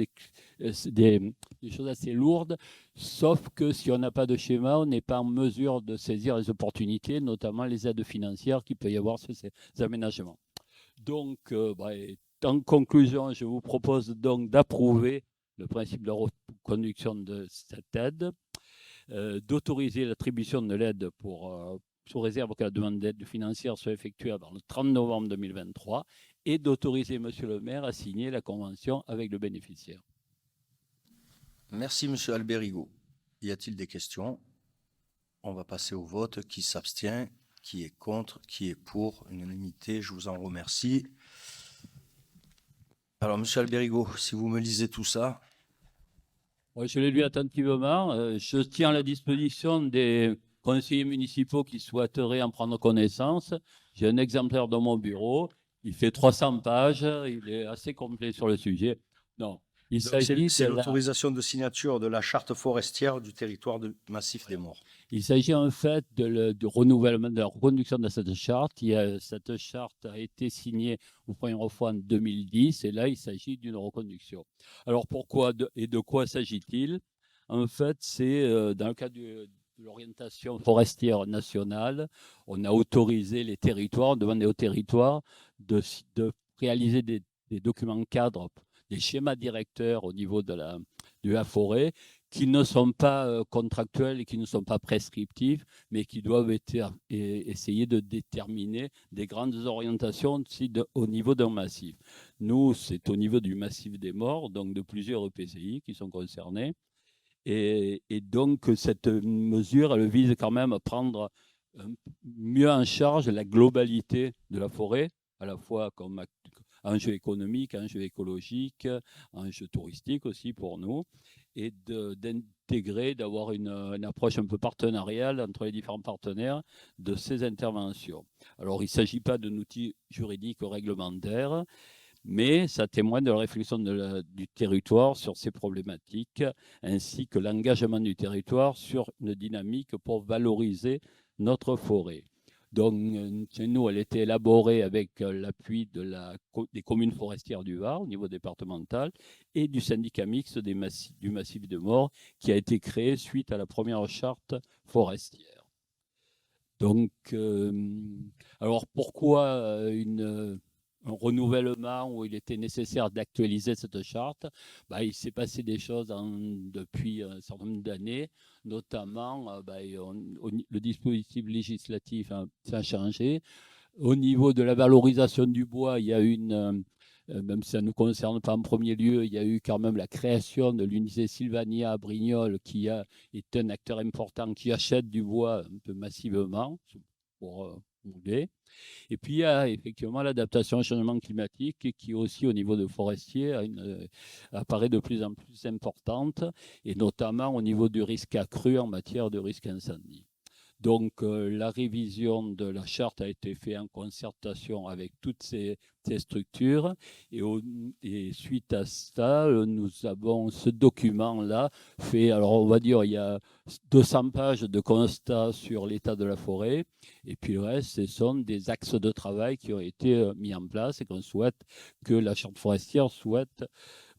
des choses assez lourdes, sauf que si on n'a pas de schéma, on n'est pas en mesure de saisir les opportunités, notamment les aides financières qu'il peut y avoir sur ces aménagements. Donc, en conclusion, je vous propose donc d'approuver le principe de reconduction de cette aide, d'autoriser l'attribution de l'aide sous réserve que la demande d'aide financière soit effectuée avant le 30 novembre 2023 et d'autoriser Monsieur le maire à signer la convention avec le bénéficiaire. Merci, Monsieur Alberigo. Y a-t-il des questions? On va passer au vote. Qui s'abstient? Qui est contre? Qui est pour? Unanimité, je vous en remercie. Alors, Monsieur Alberigo, si vous me lisez tout ça. Oui, je l'ai lu attentivement. Je tiens à la disposition des conseillers municipaux qui souhaiteraient en prendre connaissance. J'ai un exemplaire dans mon bureau. Il fait 300 pages. Il est assez complet sur le sujet. Non, il s'agit C'est de l'autorisation de signature de la charte forestière du territoire du Massif des Morts. Il s'agit en fait du renouvellement, de la reconduction de cette charte. Cette charte a été signée pour la première fois en 2010 et là, il s'agit d'une reconduction. Alors pourquoi et de quoi s'agit-il? En fait, c'est dans le cadre de l'orientation forestière nationale, on a autorisé les territoires, demandé aux territoires de réaliser des documents cadres, des schémas directeurs au niveau de la forêt, qui ne sont pas contractuels et qui ne sont pas prescriptifs, mais qui doivent essayer de déterminer des grandes orientations au niveau d'un massif. Nous, c'est au niveau du massif des Morts, donc de plusieurs EPCI qui sont concernés. Et donc, cette mesure, elle vise quand même à prendre mieux en charge la globalité de la forêt, à la fois comme enjeu économique, enjeu écologique, enjeu touristique aussi pour nous, et d'intégrer, d'avoir une approche un peu partenariale entre les différents partenaires de ces interventions. Alors, il ne s'agit pas d'un outil juridique ou réglementaire, mais ça témoigne de la réflexion du territoire sur ces problématiques, ainsi que l'engagement du territoire sur une dynamique pour valoriser notre forêt. Donc, chez nous, elle a été élaborée avec l'appui des communes forestières du Var au niveau départemental et du syndicat mixte du Massif des Morts qui a été créé suite à la première charte forestière. Donc, alors pourquoi un renouvellement où il était nécessaire d'actualiser cette charte? Il s'est passé des choses depuis un certain nombre d'années, notamment le dispositif législatif ça a changé. Au niveau de la valorisation du bois, il y a même si ça ne nous concerne pas en premier lieu, il y a eu quand même la création de l'unité Sylvania à Brignoles, qui est un acteur important, qui achète du bois un peu massivement pour rouler. Et puis, il y a effectivement l'adaptation au changement climatique qui aussi, au niveau de forestier, apparaît de plus en plus importante, et notamment au niveau du risque accru en matière de risque incendie. Donc, la révision de la charte a été faite en concertation avec toutes ces structures. Et suite à ça, nous avons ce document-là fait. Alors, on va dire, il y a 200 pages de constats sur l'état de la forêt. Et puis le reste, ce sont des axes de travail qui ont été mis en place et que la charte forestière souhaite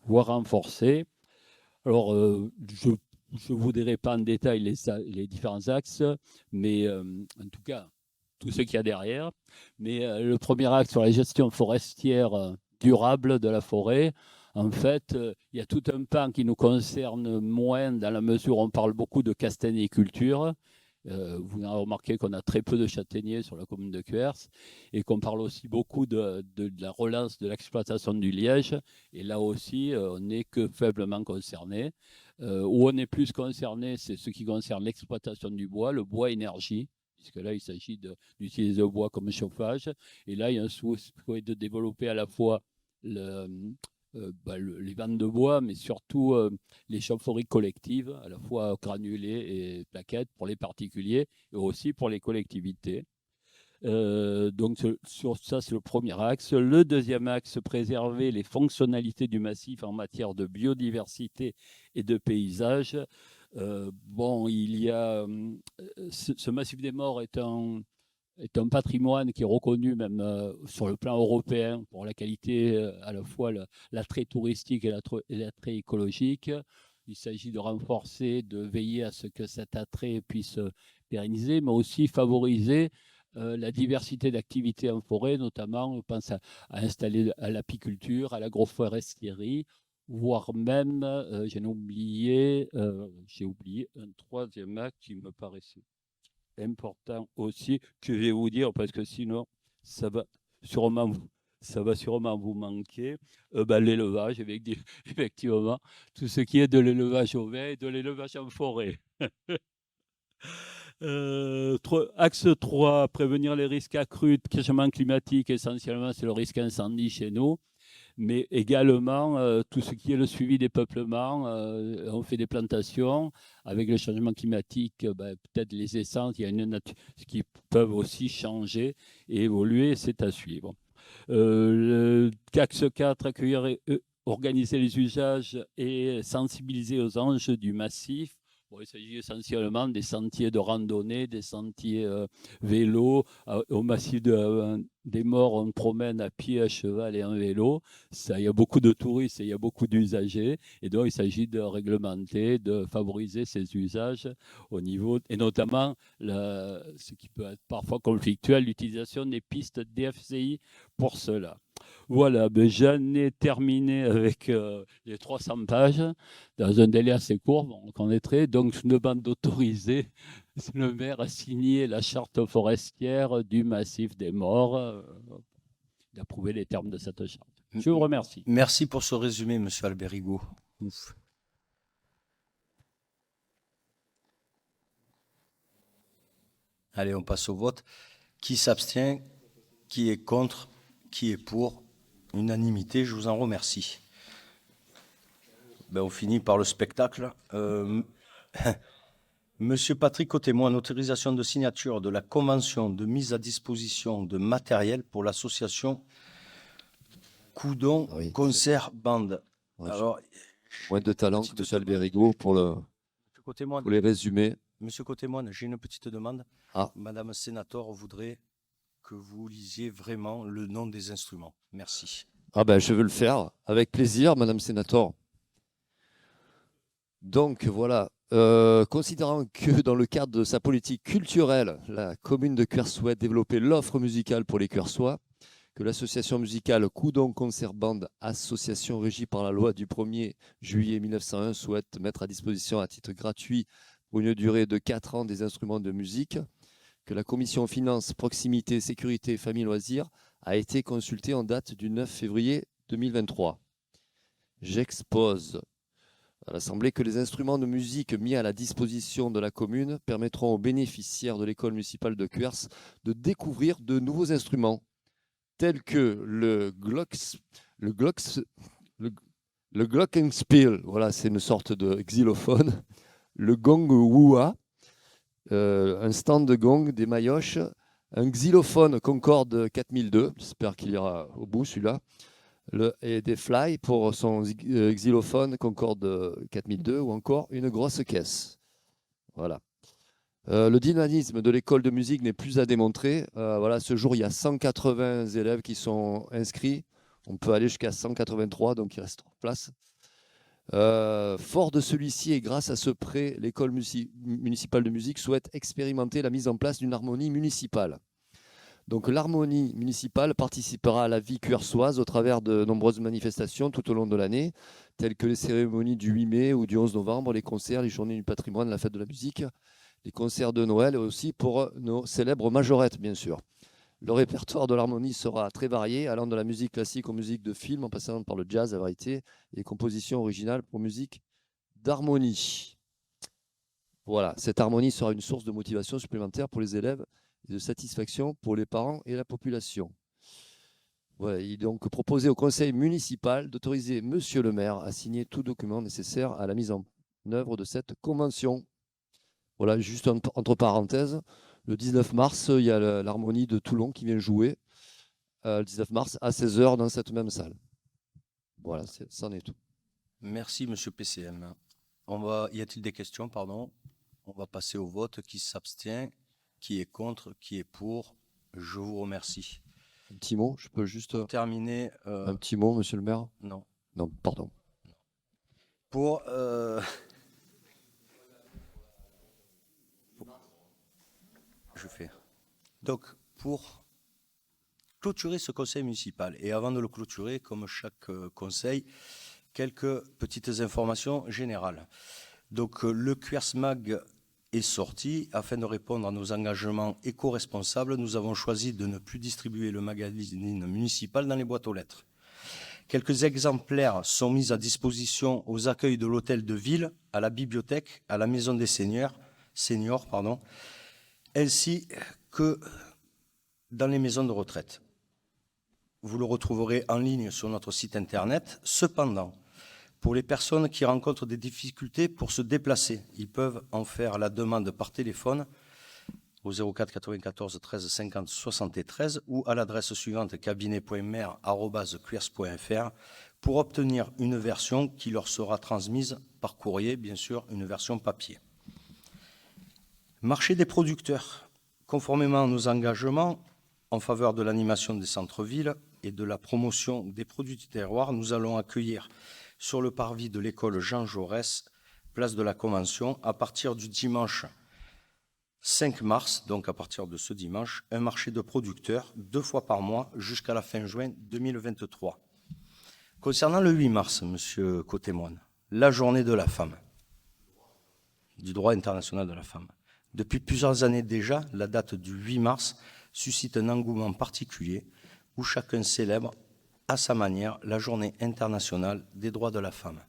voir renforcer. Alors, je ne vous dirai pas en détail les différents axes, mais en tout cas, tout ce qu'il y a derrière. Mais le premier axe sur la gestion forestière durable de la forêt, en fait, il y a tout un pan qui nous concerne moins dans la mesure où on parle beaucoup de castanéiculture. Vous avez remarqué qu'on a très peu de châtaigniers sur la commune de Cuers et qu'on parle aussi beaucoup de la relance de l'exploitation du liège. Et là aussi, on n'est que faiblement concerné. Où on est plus concerné, c'est ce qui concerne l'exploitation du bois, le bois énergie, puisque là, il s'agit d'utiliser le bois comme chauffage. Et là, il y a un souhait de développer à la fois les ventes de bois, mais surtout les chaufferies collectives, à la fois granulées et plaquettes pour les particuliers et aussi pour les collectivités. Donc sur ça, c'est le premier axe. Le deuxième axe, préserver les fonctionnalités du massif en matière de biodiversité et de paysage. Il y a ce massif des Morts est un patrimoine qui est reconnu même sur le plan européen pour la qualité, à la fois l'attrait touristique et l'attrait écologique. Il s'agit de renforcer, de veiller à ce que cet attrait puisse pérenniser, mais aussi favoriser la diversité d'activités en forêt, notamment, on pense à installer à l'apiculture, à l'agroforesterie, voire même, j'ai oublié un troisième acte qui me paraissait important aussi, que je vais vous dire, parce que sinon, ça va sûrement ça va sûrement vous manquer. L'élevage, effectivement, tout ce qui est de l'élevage au vin et de l'élevage en forêt. Axe 3, prévenir les risques accrus de changement climatique, essentiellement c'est le risque incendie chez nous, mais également tout ce qui est le suivi des peuplements. On fait des plantations. Avec le changement climatique, peut-être les essences, il y a une nature qui peuvent aussi changer et évoluer, c'est à suivre. Axe 4, accueillir et organiser les usages et sensibiliser aux enjeux du massif. Bon, il s'agit essentiellement des sentiers de randonnée, des sentiers vélo. Au massif des Morts, on promène à pied, à cheval et en vélo. Il y a beaucoup de touristes et il y a beaucoup d'usagers. Et donc, il s'agit de réglementer, de favoriser ces usages au niveau, et notamment ce qui peut être parfois conflictuel, l'utilisation des pistes DFCI pour cela. Voilà, j'en ai terminé avec les 300 pages dans un délai assez court, bon, on connaîtrait. Donc, je demande d'autoriser le maire à signer la charte forestière du massif des Morts, d'approuver les termes de cette charte. Je vous remercie. Merci pour ce résumé, monsieur Alberigo. Ouf. Allez, on passe au vote. Qui s'abstient? Qui est contre? Qui est pour? Unanimité, je vous en remercie. On finit par le spectacle. Monsieur Patrick Côté-Moine, autorisation de signature de la convention de mise à disposition de matériel pour l'association Coudon Concert Band. Alors, moins de talent que M. Alberigo pour les résumer. Monsieur Côté-Moine, j'ai une petite demande. Ah. Madame Sénator voudrait que vous lisiez vraiment le nom des instruments. Merci. Je veux le faire avec plaisir, Madame Sénator. Donc voilà, considérant que dans le cadre de sa politique culturelle, la commune de Cuers souhaite développer l'offre musicale pour les Cuersois, que l'association musicale Coudon Concert Band, association régie par la loi du 1er juillet 1901, souhaite mettre à disposition à titre gratuit pour une durée de 4 ans des instruments de musique, que la commission finances, proximité, sécurité, famille, loisirs a été consultée en date du 9 février 2023. J'expose à l'Assemblée que les instruments de musique mis à la disposition de la commune permettront aux bénéficiaires de l'école municipale de Cuers de découvrir de nouveaux instruments tels que le Glockenspiel, voilà, c'est une sorte de xylophone, le gong wua, un stand de gong, des maillotches, un xylophone Concorde 4002, j'espère qu'il ira au bout celui-là, et des fly pour son xylophone Concorde 4002 ou encore une grosse caisse. Voilà. Le dynamisme de l'école de musique n'est plus à démontrer. Voilà, ce jour, il y a 180 élèves qui sont inscrits. On peut aller jusqu'à 183, donc il reste 3 places. Fort de celui-ci et grâce à ce prêt, l'école municipale de musique souhaite expérimenter la mise en place d'une harmonie municipale. Donc l'harmonie municipale participera à la vie cuersoise au travers de nombreuses manifestations tout au long de l'année, telles que les cérémonies du 8 mai ou du 11 novembre, les concerts, les journées du patrimoine, la fête de la musique, les concerts de Noël et aussi pour nos célèbres majorettes, bien sûr. Le répertoire de l'harmonie sera très varié, allant de la musique classique aux musiques de film, en passant par le jazz, la variété et les compositions originales pour musique d'harmonie. Voilà, cette harmonie sera une source de motivation supplémentaire pour les élèves et de satisfaction pour les parents et la population. Voilà, il est donc proposé au conseil municipal d'autoriser monsieur le maire à signer tout document nécessaire à la mise en œuvre de cette convention. Voilà, juste entre parenthèses, le 19 mars, il y a l'harmonie de Toulon qui vient jouer, le 19 mars à 16h dans cette même salle. Voilà, c'en est tout. Merci, monsieur PCM. Y a-t-il des questions, pardon? On va passer au vote. Qui s'abstient? Qui est contre? Qui est pour? Je vous remercie. Un petit mot, je peux juste terminer. Un petit mot, monsieur le maire? Non. Non, pardon. Pour je fais. Donc, pour clôturer ce conseil municipal, et avant de le clôturer, comme chaque conseil, quelques petites informations générales. Donc, le Cuers Mag est sorti. Afin de répondre à nos engagements éco-responsables, nous avons choisi de ne plus distribuer le magazine municipal dans les boîtes aux lettres. Quelques exemplaires sont mis à disposition aux accueils de l'hôtel de ville, à la bibliothèque, à la maison des seniors, ainsi que dans les maisons de retraite. Vous le retrouverez en ligne sur notre site internet. Cependant, pour les personnes qui rencontrent des difficultés pour se déplacer, ils peuvent en faire la demande par téléphone au 04 94 13 50 73 ou à l'adresse suivante cabinet.maire@quers.fr pour obtenir une version qui leur sera transmise par courrier, bien sûr, une version papier. Marché des producteurs. Conformément à nos engagements en faveur de l'animation des centres-villes et de la promotion des produits du terroir, nous allons accueillir sur le parvis de l'école Jean Jaurès, place de la Convention, à partir du dimanche 5 mars, donc à partir de ce dimanche, un marché de producteurs 2 fois par mois jusqu'à la fin juin 2023. Concernant le 8 mars, Monsieur Cotémoine, la journée de la femme, du droit international de la femme. Depuis plusieurs années déjà, la date du 8 mars suscite un engouement particulier où chacun célèbre à sa manière la journée internationale des droits de la femme.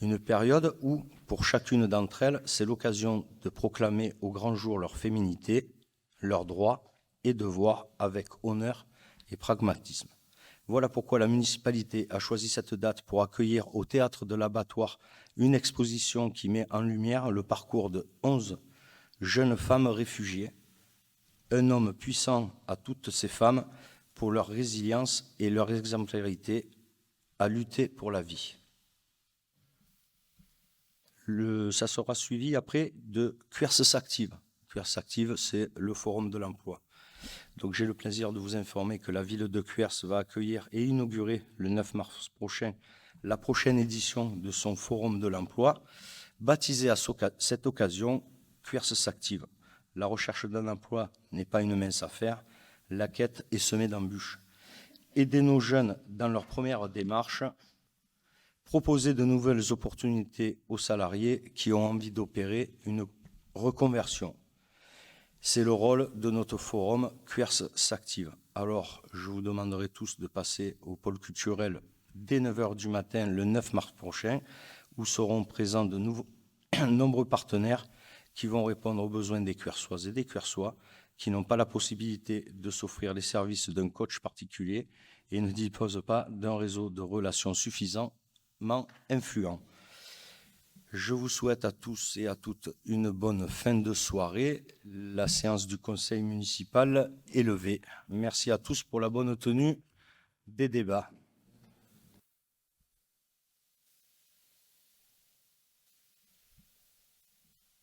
Une période où, pour chacune d'entre elles, c'est l'occasion de proclamer au grand jour leur féminité, leurs droits et devoirs avec honneur et pragmatisme. Voilà pourquoi la municipalité a choisi cette date pour accueillir au théâtre de l'Abattoir une exposition qui met en lumière le parcours de 11 jeunes femmes réfugiées, un homme puissant à toutes ces femmes pour leur résilience et leur exemplarité à lutter pour la vie. Ça sera suivi après de Quers s'active. Quers s'active, c'est le forum de l'emploi. Donc j'ai le plaisir de vous informer que la ville de Quers va accueillir et inaugurer le 9 mars prochain la prochaine édition de son forum de l'emploi, baptisé à cette occasion Quers s'active. La recherche d'un emploi n'est pas une mince affaire, la quête est semée d'embûches. Aider nos jeunes dans leur première démarche, proposer de nouvelles opportunités aux salariés qui ont envie d'opérer une reconversion. C'est le rôle de notre forum Quers s'active. Alors, je vous demanderai tous de passer au pôle culturel dès 9h du matin le 9 mars prochain, où seront présents de nombreux partenaires qui vont répondre aux besoins des Quersoises et des Quersois qui n'ont pas la possibilité de s'offrir les services d'un coach particulier et ne disposent pas d'un réseau de relations suffisamment influent. Je vous souhaite à tous et à toutes une bonne fin de soirée. La séance du conseil municipal est levée. Merci à tous pour la bonne tenue des débats.